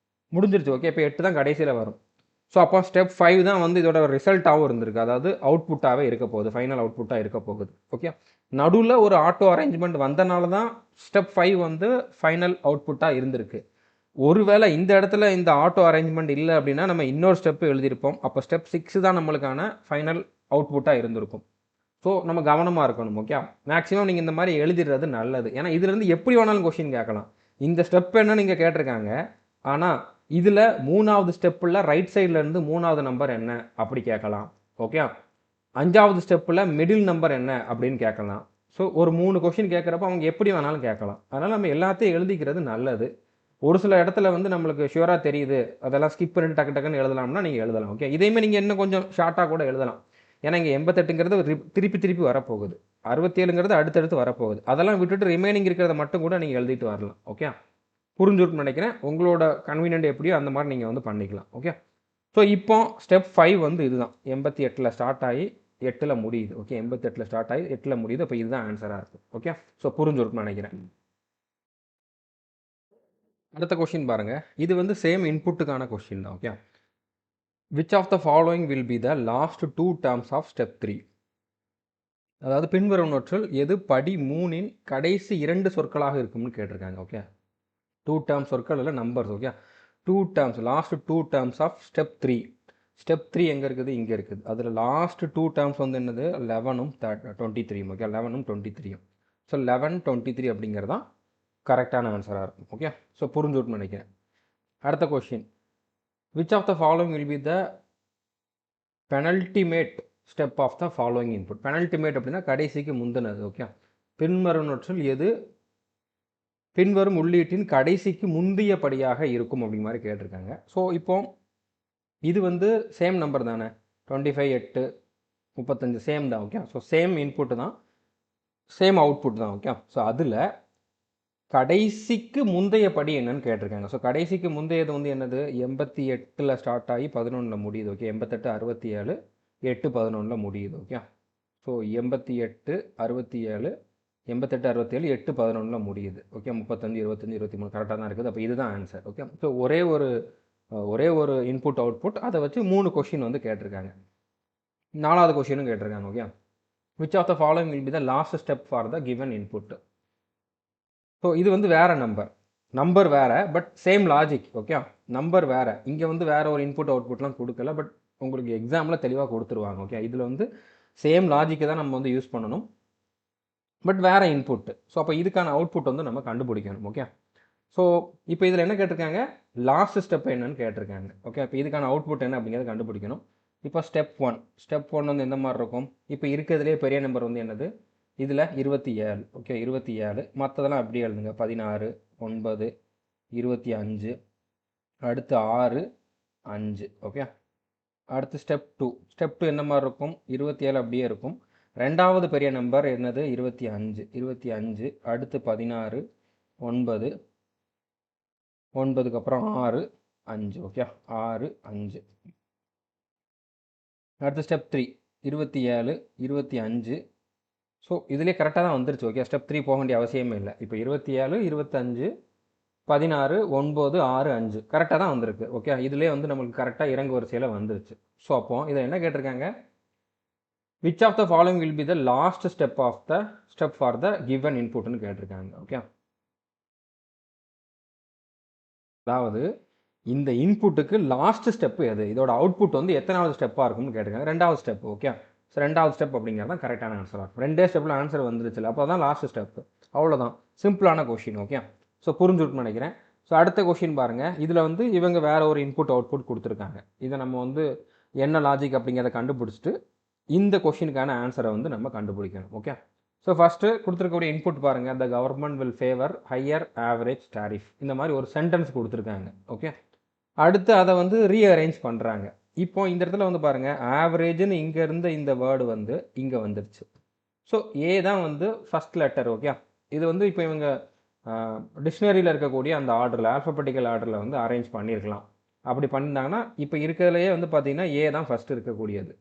முடிஞ்சிருச்சு. ஓகே, இப்போ 8 தான் கடைசியில் வரும். ஸோ அப்போ ஸ்டெப் 5 தான் வந்து இதோட ரிசல்ட்டாகவும் இருந்திருக்கு, அதாவது அவுட்புட்டாகவே இருக்க போகுது, ஃபைனல் அவுட்புட்டாக இருக்க போகுது. ஓகே, நடுவில் ஒரு ஆட்டோ அரேஞ்ச்மெண்ட் வந்தனால தான் ஸ்டெப் 5 வந்து ஃபைனல் அவுட்புட்டாக இருந்திருக்கு. ஒருவேளை இந்த இடத்துல இந்த ஆட்டோ அரேஞ்ச்மெண்ட் இல்லை அப்படின்னா நம்ம இன்னொரு ஸ்டெப் எழுதியிருப்போம். அப்போ ஸ்டெப் 6 தான் நம்மளுக்கான ஃபைனல் அவுட்புட்டாக இருந்திருக்கும். ஸோ நம்ம கவனமாக இருக்கணும். ஓகே, மேக்ஸிமம் நீங்கள் இந்த மாதிரி எழுதிடுறது நல்லது. ஏன்னா இதுலேருந்து எப்படி வேணாலும் கொஷின் கேட்கலாம். இந்த ஸ்டெப் என்ன நீங்கள் கேட்டிருக்காங்க, ஆனால் இதில் 3வது ஸ்டெப்பில் ரைட் சைடில் இருந்து 3வது நம்பர் என்ன அப்படி கேட்கலாம். ஓகே, 5வது ஸ்டெப்பில் மிடில் நம்பர் என்ன அப்படின்னு கேட்கலாம். ஸோ ஒரு 3 கொஷின் கேட்குறப்ப அவங்க எப்படி வேணாலும் கேட்கலாம். அதனால் நம்ம எல்லாத்தையும் எழுதிக்கிறது நல்லது. ஒரு சில இடத்துல வந்து நம்மளுக்கு ஷுவராக தெரியுது, அதெல்லாம் ஸ்கிப் பண்ணிட்டு டக்கு டக்குன்னு எழுதலாம்னா நீங்கள் எழுதலாம். ஓகே, இதையுமே நீங்கள் இன்னும் கொஞ்சம் ஷார்ட்டாக கூட எழுதலாம். ஏன்னா இங்கே 88ங்கிறது திருப்பி வரப்போகுது, 67ங்கிறது அடுத்தடுத்து வரப்போகுது. அதெல்லாம் விட்டுட்டு ரிமைனிங் இருக்கிறத மட்டும் கூட நீங்கள் எழுதிட்டு வரலாம். ஓகே, புரிஞ்சுருக்குன்னு நினைக்கிறேன். உங்களோட கன்வீனியன்ட் எப்படியோ அந்த மாதிரி நீங்கள் வந்து பண்ணிக்கலாம். ஓகே, ஸோ இப்போ ஸ்டெப் 5 வந்து இதுதான். 88ல் ஸ்டார்ட் ஆகி 8ல் முடியுது. ஓகே, 88ல் ஸ்டார்ட் ஆகி 8ல் முடியுது. அப்போ இதுதான் ஆன்சராக இருக்கும். ஓகே, ஸோ புரிஞ்சுருக்குன்னு நினைக்கிறேன். அடுத்த கொஸ்டின் பாருங்க. இது வந்து சேம் இன்புட்டுக்கான கொஸ்டின் தான். Okay, which of the following will be the last 2 terms of step 3? அதாவது பின்வருவனவற்றில் எது படி 3இன் கடைசி 2 சொற்களாக இருக்கும்னு கேட்டிருக்காங்க. ஓகே, 2 டேர்ம் சொற்கள் இல்லை numbers. Okay, 2 terms, last 2 terms of step 3. Step 3 எங்கே இருக்குது? இங்கே இருக்குது. அதில் லாஸ்ட் 2 டேர்ம்ஸ் வந்து என்னது? 11ம் 23. ஓகே, 11ம் 23. ஸோ 11, 23 அப்படிங்கிறது தான் கரெக்டான ஆன்சராக இருக்கும். ஓகே, ஸோ புரிஞ்சுட்டுன்னு நினைக்கிறேன். அடுத்த question, which of the following will be the penultimate step of the following input? Penultimate அப்படின்னா கடைசிக்கு முந்தினது. ஓகே, பின்வருவனவற்றில் எது பின்வரும் உள்ளீட்டின் கடைசிக்கு முந்தைய படியாக இருக்கும் அப்படிங்கிற மாதிரி கேட்டிருக்காங்க. ஸோ இப்போ இது வந்து சேம் நம்பர் தானே, 25, 8, 35 சேம் தான். ஓகே, ஸோ சேம் இன்புட்டு தான், சேம் அவுட்புட் தான். ஓகே, ஸோ அதில் கடைசிக்கு முந்தைய படி என்னன்னு கேட்டிருக்காங்க. ஸோ கடைசிக்கு முந்தையது வந்து என்னது? 88ல் ஸ்டார்ட் ஆகி 11ல் முடியுது. ஓகே, 88, 67, 8, 11ல் முடியுது. ஓகே, ஸோ 88, 67, 88, 67, 8, 11ல் முடியுது. ஓகே, 35, 25, 23 கரெக்டாக தான் இருக்குது. அப்போ இதுதான் ஆன்சர். ஓகே, ஸோ ஒரே ஒரு இன்புட் அவுட்புட், அதை வச்சு 3 கொஷின் வந்து கேட்டிருக்காங்க. 4வது கொஷினும் கேட்டிருக்காங்க. Okay, which of the following will be the last step for the given input? So இது வந்து வேறு நம்பர் வேறு, but same logic. Okay, number வேறு, இங்கே வந்து வேறு ஒரு இன்புட் அவுட்புட்லாம் கொடுக்கல, பட் உங்களுக்கு எக்ஸாமில் தெளிவாக கொடுத்துருவாங்க. ஓகே, இதில் வந்து சேம் லாஜிக்கை தான் நம்ம வந்து யூஸ் பண்ணணும், பட் வேறு இன்புட்டு. ஸோ அப்போ இதுக்கான அவுட்புட் வந்து நம்ம கண்டுபிடிக்கணும். ஓகே, ஸோ இப்போ இதில் என்ன கேட்டிருக்காங்க? லாஸ்ட் ஸ்டெப் என்னன்னு கேட்டிருக்காங்க. ஓகே, இப்போ இதுக்கான அவுட்புட் என்ன அப்படிங்கிறத கண்டுபிடிக்கணும். இப்போ ஸ்டெப் 1 வந்து எந்த மாதிரி இருக்கும்? இப்போ இருக்கிறதுலே பெரிய நம்பர் வந்து என்னது? இதில் 27. ஓகே, 27. மற்றதெல்லாம் அப்படியே எழுதுங்க. 16, 9, 25, அடுத்து 6, 5. ஓகே, அடுத்து ஸ்டெப் 2. ஸ்டெப் 2 என்ன மாதிரி இருக்கும்? 27 அப்படியே இருக்கும். ரெண்டாவது பெரிய நம்பர் என்னது? 25. 25, அடுத்து 16, 9, 9க்கு அப்புறம் 6, 5. ஓகே, 6, 5. அடுத்து ஸ்டெப் 3. 27, 25. ஸோ இதிலே கரெக்டாக தான் வந்துருச்சு. ஓகே, ஸ்டெப் 3 போக வேண்டிய அவசியமே இல்லை. இப்போ 27, 25, 16, 9, 6, 5 கரெக்டாக தான் வந்திருக்கு. ஓகே, இதிலே வந்து நம்மளுக்கு கரெக்டாக இறங்கு வரிசையில் வந்துருச்சு. ஸோ அப்போ இதை என்ன கேட்டிருக்காங்க? Which of the following will be the last step of the step for the given இன்புட்னு கேட்டிருக்காங்க. ஓகே, அதாவது இந்த இன்புட்டுக்கு லாஸ்ட் ஸ்டெப் எது? இதோட அவுட்புட் வந்து எத்தனாவது ஸ்டெப்பாக இருக்கும்னு கேட்டிருக்காங்க. ரெண்டாவது ஸ்டெப். ஓகே, ஸோ ரெண்டாவது ஸ்டெப் அப்படிங்கிறது தான் கரெக்டான ஆன்சராக இருக்கும். ரெண்டே ஸ்டெப்பில் ஆன்சர் வந்துருச்சு, அப்போ தான் லாஸ்ட் ஸ்டெப். அவ்வளோதான், சிம்பிளான கொஷின். ஓகே, ஸோ புரிஞ்சுட்டு நினைக்கிறேன். ஸோ அடுத்த கொஷின் பாருங்கள். இதில் வந்து இவங்க வேற ஒரு இன்புட் அவுட்புட் கொடுத்துருக்காங்க. இதை நம்ம வந்து என்ன லாஜிக் அப்படிங்கிறத கண்டுபிடிச்சிட்டு இந்த கொஷினுக்கான ஆன்சரை வந்து நம்ம கண்டுபிடிக்கணும். ஓகே, ஸோ ஃபஸ்ட்டு கொடுத்துருக்கக்கூடிய இன்புட் பாருங்கள். The government will favour higher average tariff. இந்த மாதிரி ஒரு சென்டென்ஸ் கொடுத்துருக்காங்க. ஓகே, அடுத்து அதை வந்து ரீஅரேஞ்ச் பண்ணுறாங்க. இப்போ இந்த இடத்துல வந்து பாருங்கள், ஆவரேஜ்னு இங்கே இருந்த இந்த வேர்டு வந்து இங்கே வந்துருச்சு. ஸோ ஏ தான் வந்து ஃபஸ்ட் லெட்டர். ஓகே, இது வந்து இப்போ இவங்க டிக்ஷனரியில் இருக்கக்கூடிய அந்த ஆர்டரில், ஆல்ஃபபெட்டிக்கல் ஆர்டரில் வந்து அரேஞ்ச் பண்ணியிருக்கலாம். அப்படி பண்ணியிருந்தாங்கன்னா இப்போ இருக்கிறதுலையே வந்து பார்த்தீங்கன்னா ஏ தான் ஃபஸ்ட்டு இருக்கக்கூடியது.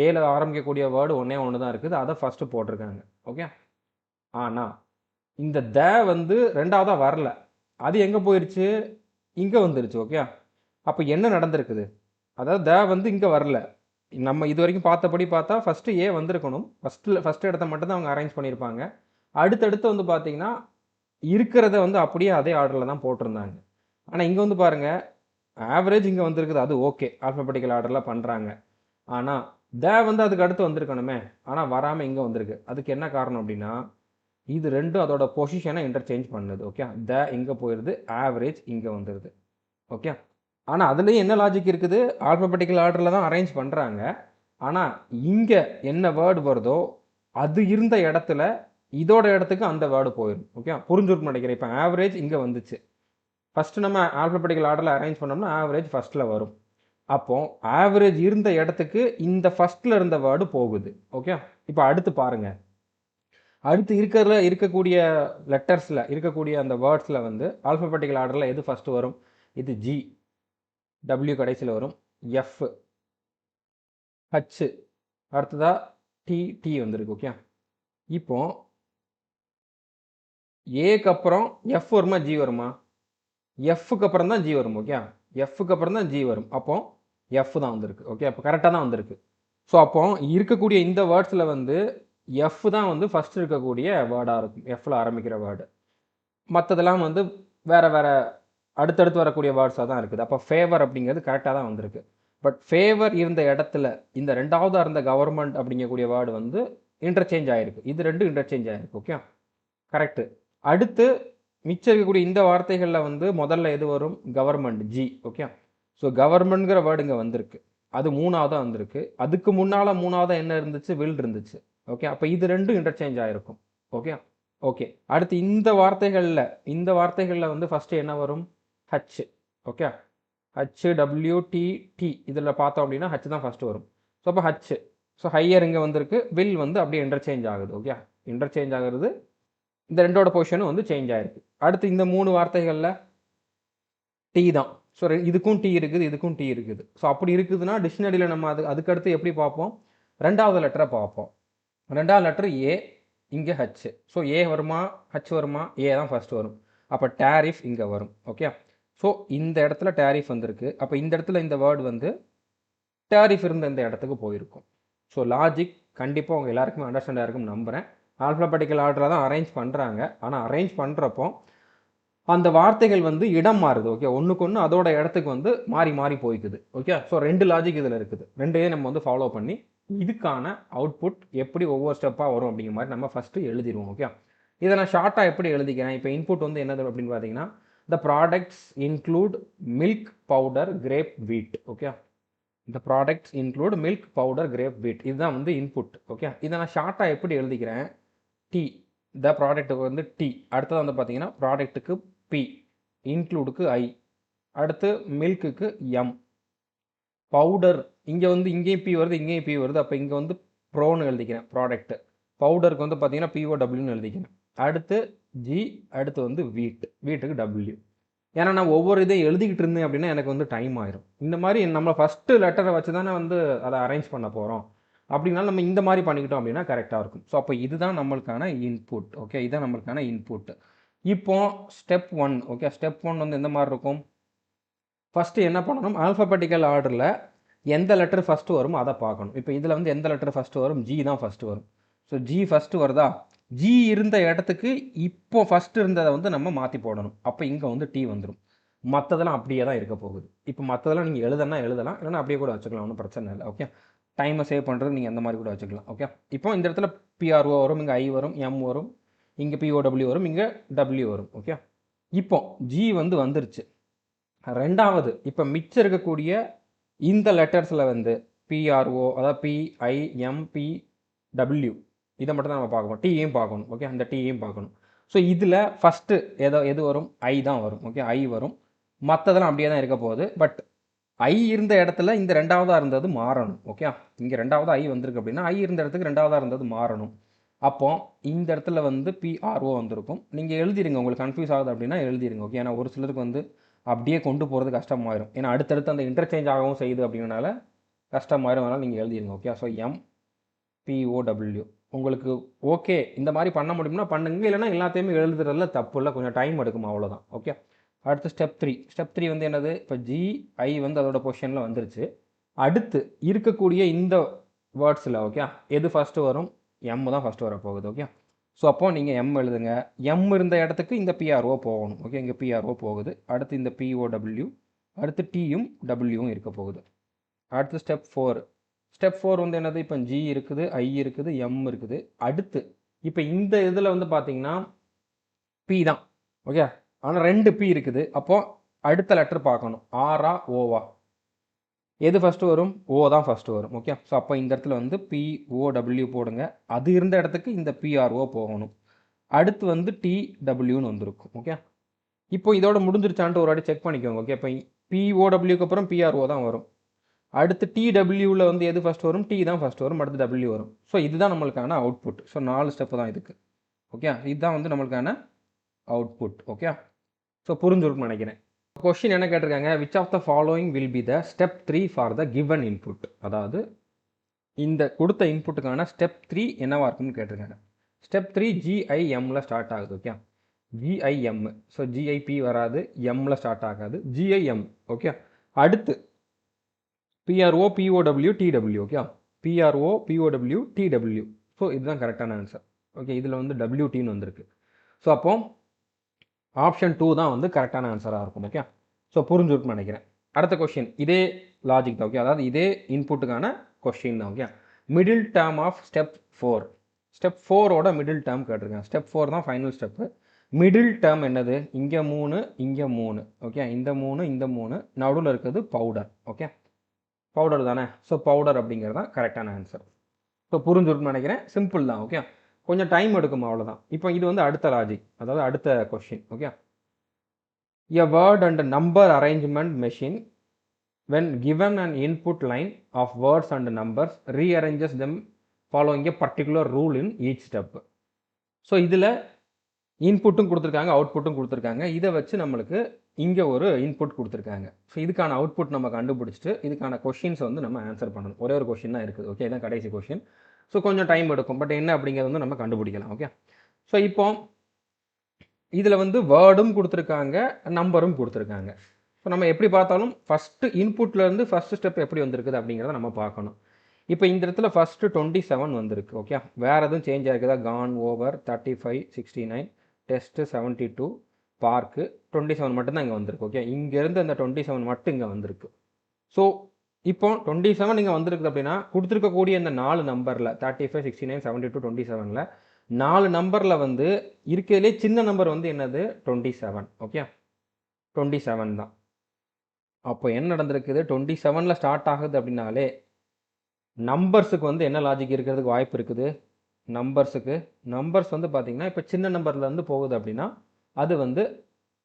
ஏல ஆரம்பிக்கக்கூடிய வேர்டு ஒன்று தான் இருக்குது, அதை ஃபஸ்ட்டு போட்டிருக்காங்க. ஓகே, ஆனால் இந்த த வந்து ரெண்டாவதாக வரல, அது எங்கே போயிடுச்சு? இங்கே வந்துருச்சு. ஓகே, அப்போ என்ன நடந்திருக்குது? அதாவது த வந்து இங்கே வரல. நம்ம இது வரைக்கும் பார்த்தபடி பார்த்தா ஃபஸ்ட்டு ஏ வந்திருக்கணும். ஃபஸ்ட்டு இடத்த மட்டும் தான் அவங்க அரேஞ்ச் பண்ணியிருப்பாங்க. அடுத்தடுத்து வந்து பார்த்தீங்கன்னா இருக்கிறத வந்து அப்படியே அதே ஆர்டரில் தான் போட்டிருந்தாங்க. ஆனால் இங்கே வந்து பாருங்கள், ஆவரேஜ் இங்கே வந்திருக்குது, அது ஓகே, ஆல்ஃபபெட்டிக்கல் ஆர்டரில் பண்ணுறாங்க. ஆனால் த வந்து அதுக்கு அடுத்து வந்திருக்கணுமே, ஆனால் வராமல் இங்கே வந்திருக்கு. அதுக்கு என்ன காரணம் அப்படின்னா, இது ரெண்டும் அதோட பொசிஷனை இன்டர்சேஞ்ச் பண்ணுது. ஓகே, த இங்கே போயிடுது, ஆவரேஜ் இங்கே வந்துடுது. ஓகே, ஆனால் அதுலேயும் என்ன லாஜிக் இருக்குது? ஆல்ஃபபெட்டிக்கல் ஆர்டரில் தான் அரேஞ்ச் பண்ணுறாங்க. ஆனால் இங்கே என்ன வேர்டு வருதோ அது இருந்த இடத்துல இதோட இடத்துக்கு அந்த வேர்டு போயிடும். ஓகே, புரிஞ்சுட்டு நினைக்கிறேன். இப்போ ஆவரேஜ் இங்கே வந்துச்சு, ஃபஸ்ட்டு நம்ம ஆல்ஃபபெட்டிக்கல் ஆர்டரில் அரேஞ்ச் பண்ணோம்னா ஆவரேஜ் ஃபஸ்ட்டில் வரும். அப்போ ஆவரேஜ் இருந்த இடத்துக்கு இந்த ஃபஸ்ட்டில் இருந்த வேர்டு போகுது. ஓகே, இப்போ அடுத்து பாருங்கள். அடுத்து இருக்கக்கூடிய லெட்டர்ஸில் இருக்கக்கூடிய அந்த வேர்ட்ஸில் வந்து ஆல்ஃபபெட்டிக்கல் ஆர்டரில் எது ஃபஸ்ட்டு வரும்? இது ஜி, டபிள்யூ கடைசியில் வரும், எஃப், ஹச், அடுத்ததாக டி, டி வந்திருக்கு. ஓகே, இப்போ ஏக்கு அப்புறம் எஃப் வருமா ஜி வருமா? எஃப்க்கு அப்புறம் தான் ஜி வரும். ஓகே, எஃப்க்கு அப்புறம் தான் ஜி வரும். அப்போ எஃப் தான் வந்திருக்கு. ஓகே, அப்போ கரெக்டாக தான் வந்திருக்கு. ஸோ அப்போ இருக்கக்கூடிய இந்த வேர்ட்ஸில் வந்து எஃப் தான் வந்து ஃபஸ்ட் இருக்கக்கூடிய வேர்டாக இருக்கும், எஃப்ல ஆரம்பிக்கிற வேர்டு. மற்றதெல்லாம் வந்து வேறு வேறு அடுத்தடுத்து வரக்கூடிய வேர்ட்ஸாக தான் இருக்குது. அப்போ ஃபேவர் அப்படிங்கிறது கரெக்டாக தான் வந்திருக்கு. பட் ஃபேவர் இருந்த இடத்துல இந்த ரெண்டாவதாக இருந்த கவர்மெண்ட் அப்படிங்கக்கூடிய வேர்டு வந்து இன்டர்சேஞ்ச் ஆகிருக்கு. இது ரெண்டும் இன்டர்சேஞ்ச் ஆகிருக்கு. Okay, correct. அடுத்து மிச்சம் இருக்கக்கூடிய இந்த வார்த்தைகளில் வந்து முதல்ல எது வரும்? Government, G. ஓகே, ஸோ கவர்மெண்ட்ங்கிற வேர்டு இங்கே வந்திருக்கு, அது மூணாவதாக வந்திருக்கு. அதுக்கு முன்னால் மூணாவதாக என்ன இருந்துச்சு? வில் இருந்துச்சு. ஓகே, அப்போ இது ரெண்டும் இன்டர்சேஞ்ச் ஆகிருக்கும். Okay, okay. அடுத்து இந்த வார்த்தைகளில் வந்து ஃபஸ்ட்டு என்ன வரும்? H. Okay, H, W, T, T இதில் பார்த்தோம் அப்படின்னா ஹச் தான் ஃபஸ்ட்டு வரும். ஸோ அப்போ ஹச், ஸோ ஹையர் இங்கே வந்திருக்கு, வில் வந்து அப்படியே இன்டர்சேஞ்ச் ஆகுது. ஓகே, இன்டர்சேஞ்ச் ஆகுறது, இந்த ரெண்டோட பொசிஷனும் வந்து சேஞ்ச் ஆகிருக்கு. அடுத்து இந்த மூணு வார்த்தைகளில் டி தான். ஸோ இதுக்கும் டி இருக்குது, இதுக்கும் டி இருக்குது. ஸோ அப்படி இருக்குதுன்னா டிக்ஷனரியில் நம்ம அதுக்கடுத்து எப்படி பார்ப்போம்? ரெண்டாவது லெட்டரை பார்ப்போம். ரெண்டாவது லெட்டர் ஏ, இங்கே ஹச். ஸோ ஏ வருமா ஹச் வருமா? ஏ தான் ஃபஸ்ட்டு வரும். அப்போ டேரிஃப் இங்கே வரும். ஓகே, ஸோ இந்த இடத்துல டேரிஃப் வந்திருக்கு. அப்போ இந்த இடத்துல இந்த வேர்டு வந்து டேரிஃப் இருந்த இந்த இடத்துக்கு போயிருக்கும். ஸோ லாஜிக் கண்டிப்பாக உங்கள் எல்லாருக்குமே அண்டர்ஸ்டாண்ட் ஆகிருக்கும் நம்புகிறேன். ஆல்ஃபபெட்டிக்கல் ஆர்டரை தான் அரேஞ்ச் பண்ணுறாங்க. ஆனால் அரேஞ்ச் பண்ணுறப்போ அந்த வார்த்தைகள் வந்து இடம் மாறுது. ஓகே, ஒன்றுக்கு ஒன்று அதோட இடத்துக்கு வந்து மாறி மாறி போய்க்குது. ஓகே, ஸோ ரெண்டு லாஜிக் இதில் இருக்குது. ரெண்டையே நம்ம வந்து ஃபாலோ பண்ணி இதுக்கான அவுட்புட் எப்படி ஒவ்வொரு ஸ்டெப்பாக வரும் அப்படிங்கிற மாதிரி நம்ம ஃபஸ்ட்டு எழுதிடுவோம். ஓகே, இதை நான் ஷார்ட்டாக எப்படி எழுதிக்கிறேன்? இப்போ இன்புட் வந்து என்னது அப்படின்னு பார்த்தீங்கன்னா, the products include milk powder grape wheat. Okay, the products include milk powder grape wheat, இதுதான் வந்து இன்புட். ஓகே, இதை நான் ஷார்ட்டாக எப்படி எழுதிக்கிறேன்? டி, த ப்ராடக்ட்டுக்கு வந்து டி, அடுத்தது வந்து பார்த்தீங்கன்னா ப்ராடக்ட்டுக்கு பி, இன்க்ளூடுக்கு ஐ, அடுத்து மில்க்குக்கு எம், பவுடர் இங்கே வந்து இங்கேயும் பி வருது இங்கேயும் பி வருது, அப்போ இங்கே வந்து ப்ரோன்னு எழுதிக்கிறேன் ப்ராடக்ட்டு, பவுடருக்கு வந்து பார்த்தீங்கன்னா பிஓடபிள்யூன்னு எழுதிக்கிறேன், அடுத்து ஜி, அடுத்து வந்து வீட்டுக்கு டபிள்யூ. ஏன்னா நான் ஒவ்வொரு இதையும் எழுதிக்கிட்டு இருந்தேன் அப்படின்னா எனக்கு வந்து டைம் ஆயிரும். இந்த மாதிரி நம்ம ஃபஸ்ட்டு லெட்டரை வச்சு தானே வந்து அதை அரேஞ்ச் பண்ண போகிறோம். அப்படின்னாலும் நம்ம இந்த மாதிரி பண்ணிக்கிட்டோம் அப்படின்னா கரெக்டாக இருக்கும். ஸோ அப்போ இதுதான் நம்மளுக்கான இன்புட். ஓகே, இதுதான் நம்மளுக்கான இன்புட். இப்போ ஸ்டெப் 1. ஓகே, ஸ்டெப் 1 வந்து எந்த மாதிரி இருக்கும்? ஃபஸ்ட்டு என்ன பண்ணணும், ஆல்ஃபபெட்டிக்கல் ஆர்டரில் எந்த லெட்டர் ஃபஸ்ட்டு வருமோ அதை பார்க்கணும். இப்போ இதில் வந்து எந்த லெட்டர் ஃபஸ்ட்டு வரும்? ஜி தான் ஃபஸ்ட்டு வரும். ஸோ ஜி ஃபஸ்ட்டு வருதா? ஜி இருந்த இடத்துக்கு இப்போ ஃபஸ்ட்டு இருந்ததை வந்து நம்ம மாற்றி போடணும். அப்போ இங்கே வந்து டி வந்துடும். மற்றதெல்லாம் அப்படியே தான் இருக்க போகுது. இப்போ மற்றதெல்லாம் நீங்கள் எழுதலாம் இல்லைன்னா அப்படியே கூட வச்சுக்கலாம், ஒன்றும் பிரச்சனை இல்லை. ஓகே, டைமை சேவ் பண்ணுறது நீங்கள் அந்த மாதிரி கூட வச்சுக்கலாம். ஓகே, இப்போ இந்த இடத்துல பிஆர்ஓ வரும், இங்கே ஐ வரும், எம் வரும், இங்கே பிஓடபிள்யூ வரும், இங்கே டபிள்யூ வரும். ஓகே, இப்போ ஜி வந்து வந்துருச்சு. ரெண்டாவது இப்போ மிச்சம் இருக்கக்கூடிய இந்த லெட்டர்ஸில் வந்து பிஆர்ஓ, அதாவது பிஐ, எம்பி, டபிள்யூ, இதை மட்டும் தான் நம்ம பார்க்கணும். டீயும் பார்க்கணும். ஓகே, அந்த டீயும் பார்க்கணும். ஸோ இதில் ஃபஸ்ட்டு எது வரும்? ஐ தான் வரும். ஓகே, ஐ வரும். மற்றதெல்லாம் அப்படியே தான் இருக்க போகுது. பட் ஐ இருந்த இடத்துல இந்த ரெண்டாவதாக இருந்தது மாறணும். ஓகே, இங்கே ரெண்டாவது ஐ வந்திருக்கு அப்படின்னா ஐ இருந்த இடத்துக்கு ரெண்டாவதாக இருந்தது மாறணும். அப்போ இந்த இடத்துல வந்து பிஆர்ஓ வந்திருக்கும். நீங்கள் எழுதிருங்க, உங்களுக்கு கன்ஃபியூஸ் ஆகுது அப்படின்னா எழுதிருங்க. ஓகே, ஏன்னா ஒரு சிலருக்கு வந்து அப்படியே கொண்டு போகிறது கஷ்டமாயிரும். ஏன்னா அடுத்தடுத்து அந்த இன்டர்சேஞ்ச் ஆகவும் செய்யுது அப்படின்னால கஷ்டமாயிரும். அதனால் நீங்கள் எழுதிருங்க. ஓகே, ஸோ எம்பிஓடபிள்யூ உங்களுக்கு ஓகே இந்த மாதிரி பண்ண முடியும்னா பண்ணுங்க, இல்லைனா எல்லாத்தையுமே எழுதுறதுல தப்பு இல்லை, கொஞ்சம் டைம் எடுக்கும், அவ்வளோதான். ஓகே, அடுத்து ஸ்டெப் 3. ஸ்டெப் 3 வந்து என்னது? இப்போ ஜிஐ வந்து அதோட பொசிஷனில் வந்துருச்சு. அடுத்து இருக்கக்கூடிய இந்த வேர்ட்ஸில் ஓகே எது ஃபஸ்ட்டு வரும்? எம் தான் ஃபஸ்ட்டு வர போகுது. ஓகே, ஸோ அப்போ நீங்கள் எம் எழுதுங்க. எம் இருந்த இடத்துக்கு இந்த பிஆர்ஓ போகணும். ஓகே, இங்கே பிஆர்ஓ போகுது. அடுத்து இந்த பிஓடபிள்யூ, அடுத்து டியும் டபிள்யூவும் இருக்க போகுது. அடுத்து ஸ்டெப் 4. ஸ்டெப் 4 வந்து என்னது? இப்போ ஜி இருக்குது, ஐ இருக்குது, எம் இருக்குது. அடுத்து இப்போ இந்த இதில் வந்து பார்த்தீங்கன்னா பி தான். ஓகே, ஆனால் 2 பி இருக்குது. அப்போது அடுத்த லெட்டர் பார்க்கணும், ஆரா ஓவா. எது ஃபஸ்ட்டு வரும்? ஓ தான் ஃபஸ்ட்டு வரும். ஓகே, ஸோ அப்போ இந்த இடத்துல வந்து பிஓடபிள்யூ போடுங்க. அது இருந்த இடத்துக்கு இந்த பிஆர்ஓ போகணும். அடுத்து வந்து டிடபிள்யூன்னு வந்திருக்கும். ஓகே, இப்போ இதோட முடிஞ்சிருச்சான்ட்டு ஒரு வாட்டி செக் பண்ணிக்கோங்க. ஓகே, இப்போ பிஓடபிள்யூக்கு அப்புறம் பிஆர்ஓ தான் வரும். அடுத்து டிடபிள்யூவில் வந்து எது ஃபஸ்ட் வரும்? டி தான் ஃபஸ்ட் வரும். அடுத்து டபிள்யூ வரும். ஸோ இதுதான் நம்மளுக்கான அவுட்புட். ஸோ 4 ஸ்டெப்பு தான் இதுக்கு. ஓகே, இதுதான் வந்து நம்மளுக்கான அவுட்புட். ஓகே, ஸோ புரிஞ்சிருக்குன்னு நினைக்கிறேன். கொஸ்டின் என்ன கேட்டிருக்காங்க? Which of the following will be the step 3 for the given input. அதாவது இந்த கொடுத்த இன்புட்டுக்கான ஸ்டெப் 3 என்னவா இருக்குன்னு கேட்டிருக்காங்க. ஸ்டெப் 3 ஜிஐஎம்ல ஸ்டார்ட் ஆகுது. Okay, GIM. ஸோ ஜிஐபி வராது, எம்மில் ஸ்டார்ட் ஆகாது, ஜிஐஎம். ஓகே, அடுத்து PRO, POW, TW. Okay, PRO, POW, TW. So இதுதான் கரெக்டான ஆன்சர். ஓகே, இதில் வந்து டபிள்யூடின்னு வந்திருக்கு. ஸோ அப்போ ஆப்ஷன் 2 தான் வந்து கரெக்டான ஆன்சராக இருக்கும். ஓகே, ஸோ புரிஞ்சுருக்குன்னு நினைக்கிறேன். அடுத்த கொஸ்டின் இதே லாஜிக் தான். ஓகே, அதாவது இதே இன்புட்டுக்கான கொஸ்டின் தான். Okay, middle term of step 4. Step 4ஓட மிடில் டேர்ம் கேட்டிருக்கேன். ஸ்டெப் 4 தான் ஃபைனல் ஸ்டெப்பு. மிடில் டேர்ம் என்னது? இங்கே 3, இங்கே 3. ஓகே, இந்த 3, இந்த 3, நடுவில் இருக்கிறது பவுடர். ஓகே, பவுடர் தானே. ஸோ பவுடர் அப்படிங்கிறது தான் கரெக்டான ஆன்சர். ஸோ புரிஞ்சுருக்குன்னு நினைக்கிறேன். சிம்பிள் தான். ஓகே, கொஞ்சம் டைம் எடுக்கும், அவ்வளோதான். இப்போ இது வந்து அடுத்த லாஜிக், அதாவது அடுத்த question. Okay, a word and number arrangement machine when given an input line of words and numbers rearranges them following a particular rule in each step. So இதில் இன்புட்டும் கொடுத்துருக்காங்க, அவுட்புட்டும் கொடுத்துருக்காங்க. இதை வச்சு நம்மளுக்கு இங்கே ஒரு இன்புட் கொடுத்துருக்காங்க. ஸோ இதுக்கான அவுட்புட் நம்ம கண்டுபிடிச்சிட்டு இதுக்கான கொஷின்ஸை வந்து நம்ம ஆன்சர் பண்ணணும். ஒரே ஒரு கொஷின் தான் இருக்குது. ஓகே, இதான் கடைசி கொஷின். ஸோ கொஞ்சம் டைம் எடுக்கும், பட் என்ன அப்படிங்கிறது வந்து நம்ம கண்டுபிடிக்கலாம். ஓகே, ஸோ இப்போ இதில் வந்து வேர்டும் கொடுத்துருக்காங்க, நம்பரும் கொடுத்துருக்காங்க. ஸோ நம்ம எப்படி பார்த்தாலும் ஃபஸ்ட்டு இன்புட்லேருந்து ஃபஸ்ட்டு ஸ்டெப் எப்படி வந்திருக்குது அப்படிங்கிறத நம்ம பார்க்கணும். இப்போ இந்த இடத்துல ஃபஸ்ட்டு 27 வந்திருக்கு. ஓகே, வேறு எதுவும் சேஞ்ச் ஆகிருக்குதா? கான், ஓவர், 35, 69, டெஸ்ட்டு 72, பார்க்கு 27 மட்டும்தான் இங்கே வந்திருக்கு. ஓகே, இங்கேருந்து அந்த 27 மட்டும் இங்கே வந்திருக்கு. ஸோ இப்போ 27 இங்கே வந்திருக்குது அப்படின்னா கொடுத்துருக்கக்கூடிய இந்த 4 நம்பரில் 35, 69, 72, 27ல் 4 நம்பரில் வந்து இருக்கிறதுலே சின்ன நம்பர் வந்து என்னது? 27. ஓகே, 27 தான். அப்போ என்ன நடந்திருக்குது? 27ல் ஸ்டார்ட் ஆகுது அப்படின்னாலே நம்பர்ஸுக்கு வந்து என்ன லாஜிக் இருக்கிறதுக்கு வாய்ப்பு இருக்குது? நம்பர்ஸுக்கு. நம்பர்ஸ் வந்து பார்த்தீங்கன்னா இப்போ சின்ன நம்பர்லேருந்து போகுது அப்படின்னா அது வந்து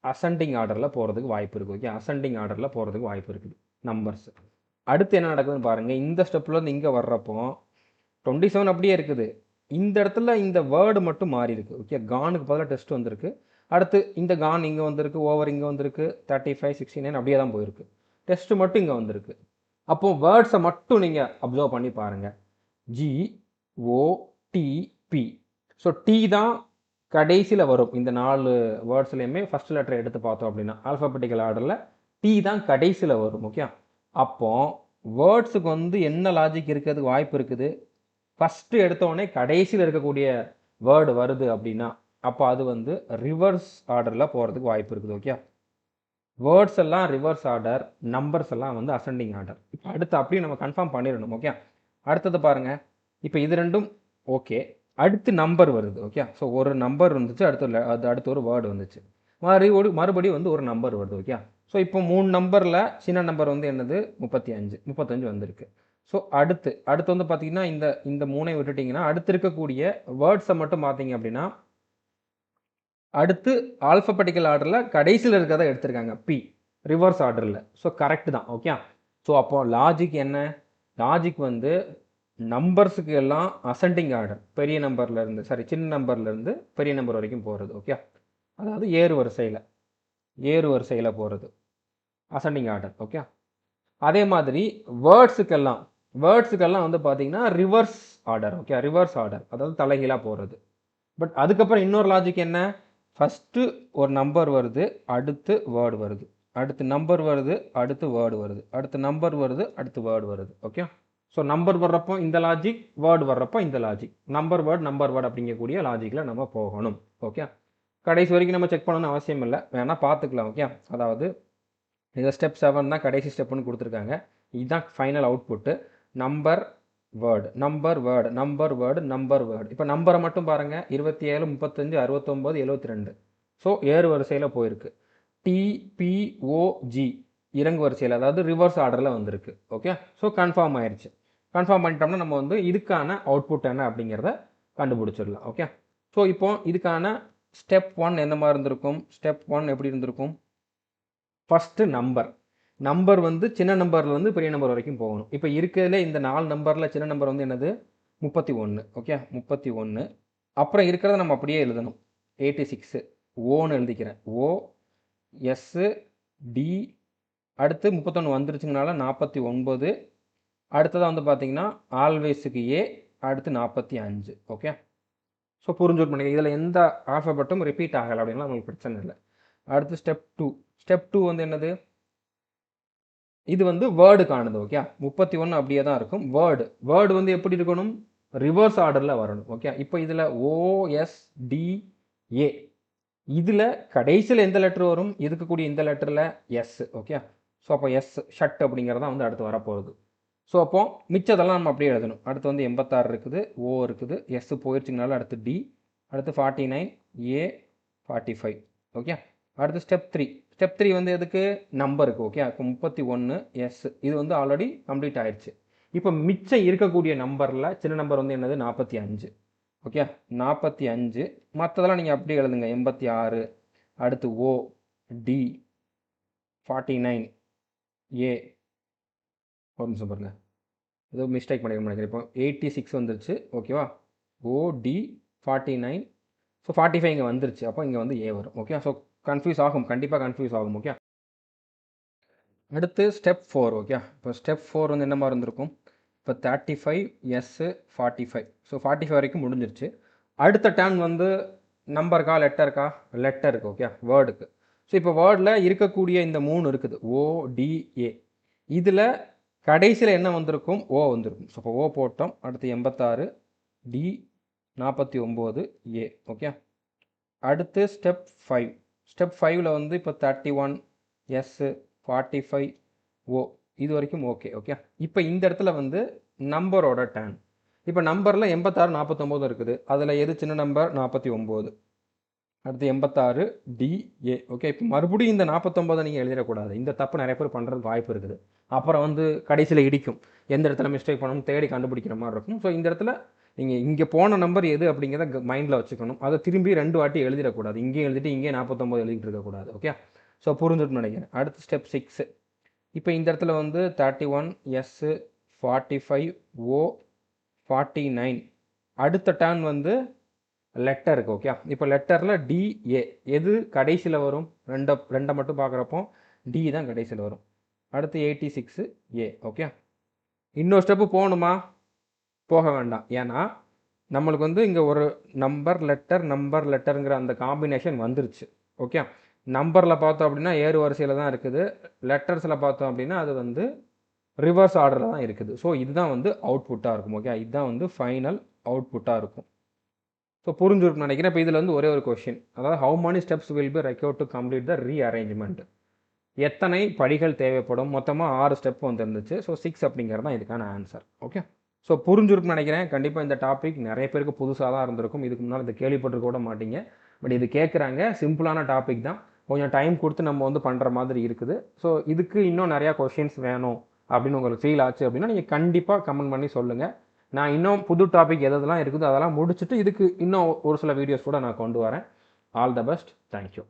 அசெண்டிங் ஆர்டரில் போகிறதுக்கு வாய்ப்பு இருக்குது. ஓகே, அசெண்டிங் ஆர்டரில் போகிறதுக்கு வாய்ப்பு இருக்குது நம்பர்ஸ். அடுத்து என்ன நடக்குதுன்னு பாருங்கள். இந்த ஸ்டெப்லேருந்து இங்கே வர்றப்போ 27 அப்படியே இருக்குது. இந்த இடத்துல இந்த வேர்டு மட்டும் மாறி இருக்கு. ஓகே, கானுக்கு பதிலாக டெஸ்ட் வந்திருக்கு. அடுத்து இந்த கான் இங்கே வந்திருக்கு, ஓவர் இங்கே வந்திருக்கு, 35 69 அப்படியே தான் போயிருக்கு. டெஸ்ட் மட்டும் இங்கே வந்திருக்கு. அப்போ வேர்ட்ஸை மட்டும் நீங்கள் அப்சர்வ் பண்ணி பாருங்கள். GOTP. ஸோ டி தான் கடைசியில் வரும். இந்த 4 வேர்ட்ஸ்லையுமே ஃபர்ஸ்ட் லெட்டர் எடுத்து பார்த்தோம் அப்படின்னா ஆல்ஃபபெட்டிக்கல் ஆர்டரில் டி தான் கடைசியில் வரும். ஓகே, அப்போ வேர்ட்ஸுக்கு வந்து என்ன லாஜிக் இருக்கிறதுக்கு வாய்ப்பு இருக்குது? ஃபஸ்ட்டு எடுத்தோடனே கடைசியில் இருக்கக்கூடிய வேர்டு வருது அப்படின்னா அப்போ அது வந்து ரிவர்ஸ் ஆர்டரில் போகிறதுக்கு வாய்ப்பு இருக்குது. ஓகே, வேர்ட்ஸ் எல்லாம் ரிவர்ஸ் ஆர்டர், நம்பர்ஸ் எல்லாம் வந்து அசெண்டிங் ஆர்டர். இப்போ அடுத்து அப்படியே நம்ம கன்ஃபார்ம் பண்ணிடணும். ஓகே, அடுத்தது பாருங்கள். இப்போ இது ரெண்டும் ஓகே, அடுத்து நம்பர் வருது. ஓகே, ஸோ ஒரு நம்பர் வந்துச்சு, அடுத்து ஒரு வேர்டு வந்துச்சு, மறுபடியும் வந்து ஒரு நம்பர் வருது. ஓகே, ஸோ இப்போ 3 நம்பரில் சின்ன நம்பர் வந்து என்னது 35 வந்திருக்கு. ஸோ அடுத்து வந்து பார்த்தீங்கன்னா இந்த 3ஐ விட்டுட்டிங்கன்னா அடுத்து இருக்கக்கூடிய வேர்ட்ஸை மட்டும் பார்த்தீங்க அப்படின்னா அடுத்து ஆல்ஃபபெட்டிக்கல் ஆர்டரில் கடைசியில் இருக்கிறத எடுத்திருக்காங்க, பி ரிவர்ஸ் ஆர்டரில். ஸோ கரெக்ட் தான். ஓகே, ஸோ அப்போ லாஜிக் என்ன? லாஜிக் வந்து நம்பர்ஸுக்கு எல்லாம் அசெண்டிங் ஆர்டர், பெரிய நம்பர்லேருந்து சின்ன நம்பர்லேருந்து பெரிய நம்பர் வரைக்கும் போகிறது. ஓகே, அதாவது ஏறு வரிசையில் போகிறது அசெண்டிங் ஆர்டர். ஓகே, அதே மாதிரி வேர்ட்ஸுக்கெல்லாம் வந்து பார்த்தீங்கன்னா reverse order. Okay, reverse order அதாவது தலைகீழாக போகிறது. பட் அதுக்கப்புறம் இன்னொரு லாஜிக் என்ன? ஃபஸ்ட்டு ஒரு நம்பர் வருது, அடுத்து வேர்டு வருது, அடுத்து நம்பர் வருது, அடுத்து வேர்டு வருது, அடுத்து நம்பர் வருது, அடுத்து வேர்டு வருது. ஓகே, ஸோ நம்பர் வர்றப்போ இந்த லாஜிக், வேர்டு வர்றப்போ இந்த லாஜிக், நம்பர் வேர்டு அப்படிங்கக்கூடிய லாஜிக்கில் நம்ம போகணும். ஓகே, கடைசி வரைக்கும் நம்ம செக் பண்ணணும்னு அவசியம் இல்லை, வேணால் பார்த்துக்கலாம். ஓகே, அதாவது இதை ஸ்டெப் 7 தான் கடைசி ஸ்டெப்புன்னு கொடுத்துருக்காங்க. இதுதான் final output. Number word, number word, number word, number word. இப்போ நம்பரை மட்டும் பாருங்கள், 27 35 69 72. ஸோ ஏறு வரிசையில் போயிருக்கு. TPOG இறங்கு வரிசையில், அதாவது ரிவர்ஸ் ஆர்டரில் வந்திருக்கு. ஓகே, ஸோ கன்ஃபார்ம் ஆயிடுச்சு. கன்ஃபார்ம் பண்ணிட்டோம்னா நம்ம வந்து இதுக்கான அவுட்புட் என்ன அப்படிங்கிறத கண்டுபிடிச்சிடலாம். ஓகே, ஸோ இப்போ இதுக்கான ஸ்டெப் 1 எந்த மாதிரி இருந்திருக்கும்? ஸ்டெப் 1 எப்படி இருந்திருக்கும்? ஃபஸ்ட்டு நம்பர் வந்து சின்ன நம்பர்லேருந்து பெரிய நம்பர் வரைக்கும் போகணும். இப்போ இருக்கிறதுல இந்த 4 நம்பரில் சின்ன நம்பர் வந்து என்னது 31. ஓகே, 31. அப்புறம் இருக்கிறத நம்ம அப்படியே எழுதணும். 86 ஓன்னு எழுதிக்கிறேன். OSD. அடுத்து 31 வந்துருச்சுங்கனால 49. அடுத்ததாக வந்து பார்த்தீங்கன்னா ஆல்வேஸுக்கு A, அடுத்து 45. ஓகே, ஸோ புரிஞ்சுட்டு பண்ணிக்க. இதில் எந்த ஆல்ஃபபெட்டும் ரிப்பீட் ஆகலை அப்படின்னா உங்களுக்கு பிரச்சனை இல்லை. அடுத்து ஸ்டெப் 2 வந்து என்னது? இது வந்து வேர்டுக்கானது. ஓகே, 31 அப்படியே தான் இருக்கும். வேர்டு வந்து எப்படி இருக்கணும்? ரிவர்ஸ் ஆர்டரில் வரணும். ஓகே, இப்போ இதில் OSDA, இதில் கடைசியில் எந்த லெட்டர் வரும்? இருக்கக்கூடிய இந்த லெட்டரில் S. ஓகே, ஸோ அப்போ S ஷட் அப்படிங்கிறதான் வந்து அடுத்து வரப்போகுது. ஸோ அப்போ மிச்சதெல்லாம் நம்ம அப்படியே எழுதணும். அடுத்து வந்து 86 இருக்குது, O இருக்குது, S போயிடுச்சுங்கனால அடுத்து D, அடுத்து 49, A, 45. ஓகே, அடுத்து ஸ்டெப் 3 வந்து எதுக்கு? நம்பருக்கு. ஓகே, இப்போ 31 S இது வந்து ஆல்ரெடி கம்ப்ளீட் ஆயிடுச்சு. இப்போ மிச்சம் இருக்கக்கூடிய நம்பரில் சின்ன நம்பர் வந்து என்னது 45. ஓகே, 45. மற்றதெல்லாம் நீங்கள் அப்படியே எழுதுங்க. 86, அடுத்து O, D, 49, A. ஒரு நிமிஷம் பாருங்கள், ஏதோ மிஸ்டேக் பண்ணிக்கிறேன். இப்போ 86 வந்துருச்சு. ஓகேவா, OD 49. ஸோ 45 இங்கே வந்துருச்சு. அப்போ இங்கே வந்து A வரும். ஓகே, ஸோ கன்ஃபியூஸ் ஆகும், கண்டிப்பாக கன்ஃபியூஸ் ஆகும். ஓகே, அடுத்து ஸ்டெப் 4. ஓகே, இப்போ ஸ்டெப் 4 வந்து என்ன மாதிரி இருந்திருக்கும்? இப்போ 35 S 45. ஸோ 45 வரைக்கும் முடிஞ்சிருச்சு. அடுத்த டேர்ன் வந்து நம்பருக்கா லெட்டருக்கு. ஓகே, வேர்டுக்கு. ஸோ இப்போ வேர்டில் இருக்கக்கூடிய இந்த 3 இருக்குது, ODA. இதில் கடைசியில் என்ன வந்திருக்கும்? O வந்திருக்கும். ஸோ இப்போ O போட்டோம். அடுத்து 86, D 49, A. ஓகே, அடுத்து ஸ்டெப் 5 வந்து இப்போ 31 S 45 O இது வரைக்கும் ஓகே. ஓகே, இப்போ இந்த இடத்துல வந்து நம்பரோட டேர்ன். இப்போ நம்பரில் 86 49 இருக்குது. அதில் எது சின்ன நம்பர்? 49. அடுத்து 86 DA. ஓகே, இப்போ மறுபடியும் இந்த 49 நீங்கள் எழுதிடக்கூடாது. இந்த தப்பு நிறைய பேர் பண்ணுறதுக்கு வாய்ப்பு இருக்குது. அப்புறம் வந்து கடைசியில் இடிக்கும், எந்த இடத்துல மிஸ்டேக் பண்ணணும் தேடி கண்டுபிடிக்கிற மாதிரி இருக்கும். ஸோ இந்த இடத்துல நீங்கள் இங்கே போன நம்பர் எது அப்படிங்கிறத மைண்டில் வச்சுக்கணும். அதை திரும்பி 2 வாட்டி எழுதிடக்கூடாது. இங்கேயும் எழுதிட்டு இங்கே 49 எழுதிட்டு இருக்கக்கூடாது. ஓகே, ஸோ புரிஞ்சுட்டு நினைக்கிறேன். அடுத்து ஸ்டெப் 6. இப்போ இந்த இடத்துல வந்து 31 S 45 O 49. அடுத்த டர்ன் வந்து லெட்டருக்கு. ஓகே, இப்போ லெட்டரில் DA எது கடைசியில் வரும்? ரெண்டை மட்டும் பார்க்குறப்போ D தான் கடைசியில் வரும். அடுத்து 86 A. ஓகே, இன்னொரு ஸ்டெப்பு போகணுமா? போக வேண்டாம். ஏன்னா நம்மளுக்கு வந்து இங்கே ஒரு நம்பர் லெட்டருங்கிற அந்த காம்பினேஷன் வந்துருச்சு. ஓகே, நம்பரில் பார்த்தோம் அப்படின்னா ஏறு வரிசையில் தான் இருக்குது. லெட்டர்ஸில் பார்த்தோம் அப்படின்னா அது வந்து ரிவர்ஸ் ஆர்டரில் தான் இருக்குது. ஸோ இதுதான் வந்து அவுட்புட்டாக இருக்கும். ஓகே, இதுதான் வந்து ஃபைனல் அவுட்புட்டாக இருக்கும். ஸோ புரிஞ்சுருக்குன்னு நினைக்கிறேன். இப்போ இதில் வந்து ஒரே ஒரு கொஷின், அதாவது how many steps will be required to complete the rearrangement. எத்தனை படிகள் தேவைப்படும்? மொத்தமாக 6 ஸ்டெப் வந்துருந்துச்சு. ஸோ 6 அப்படிங்கிறது தான் இதுக்கான ஆன்சர். ஓகே, ஸோ புரிஞ்சுருக்குன்னு நினைக்கிறேன். கண்டிப்பாக இந்த டாபிக் நிறைய பேருக்கு புதுசாக தான் இருந்திருக்கும். இதுக்கு முன்னால் இதை கேள்விப்பட்டு கூட மாட்டீங்க. பட் இது கேட்குறாங்க, சிம்பிளான டாபிக் தான். கொஞ்சம் டைம் கொடுத்து நம்ம வந்து பண்ணுற மாதிரி இருக்குது. ஸோ இதுக்கு இன்னும் நிறையா கொஷின்ஸ் வேணும் அப்படின்னு உங்களுக்கு ஃபீல் ஆச்சு அப்படின்னா நீங்கள் கண்டிப்பாக கமெண்ட் பண்ணி சொல்லுங்கள். நான் இன்னும் புது டாபிக் எதெல்லாம் இருக்குதோ அதெல்லாம் முடிச்சுட்டு இதுக்கு இன்னும் ஒரு சில வீடியோஸ் கூட நான் கொண்டு வரேன். All the best. தேங்க்யூ.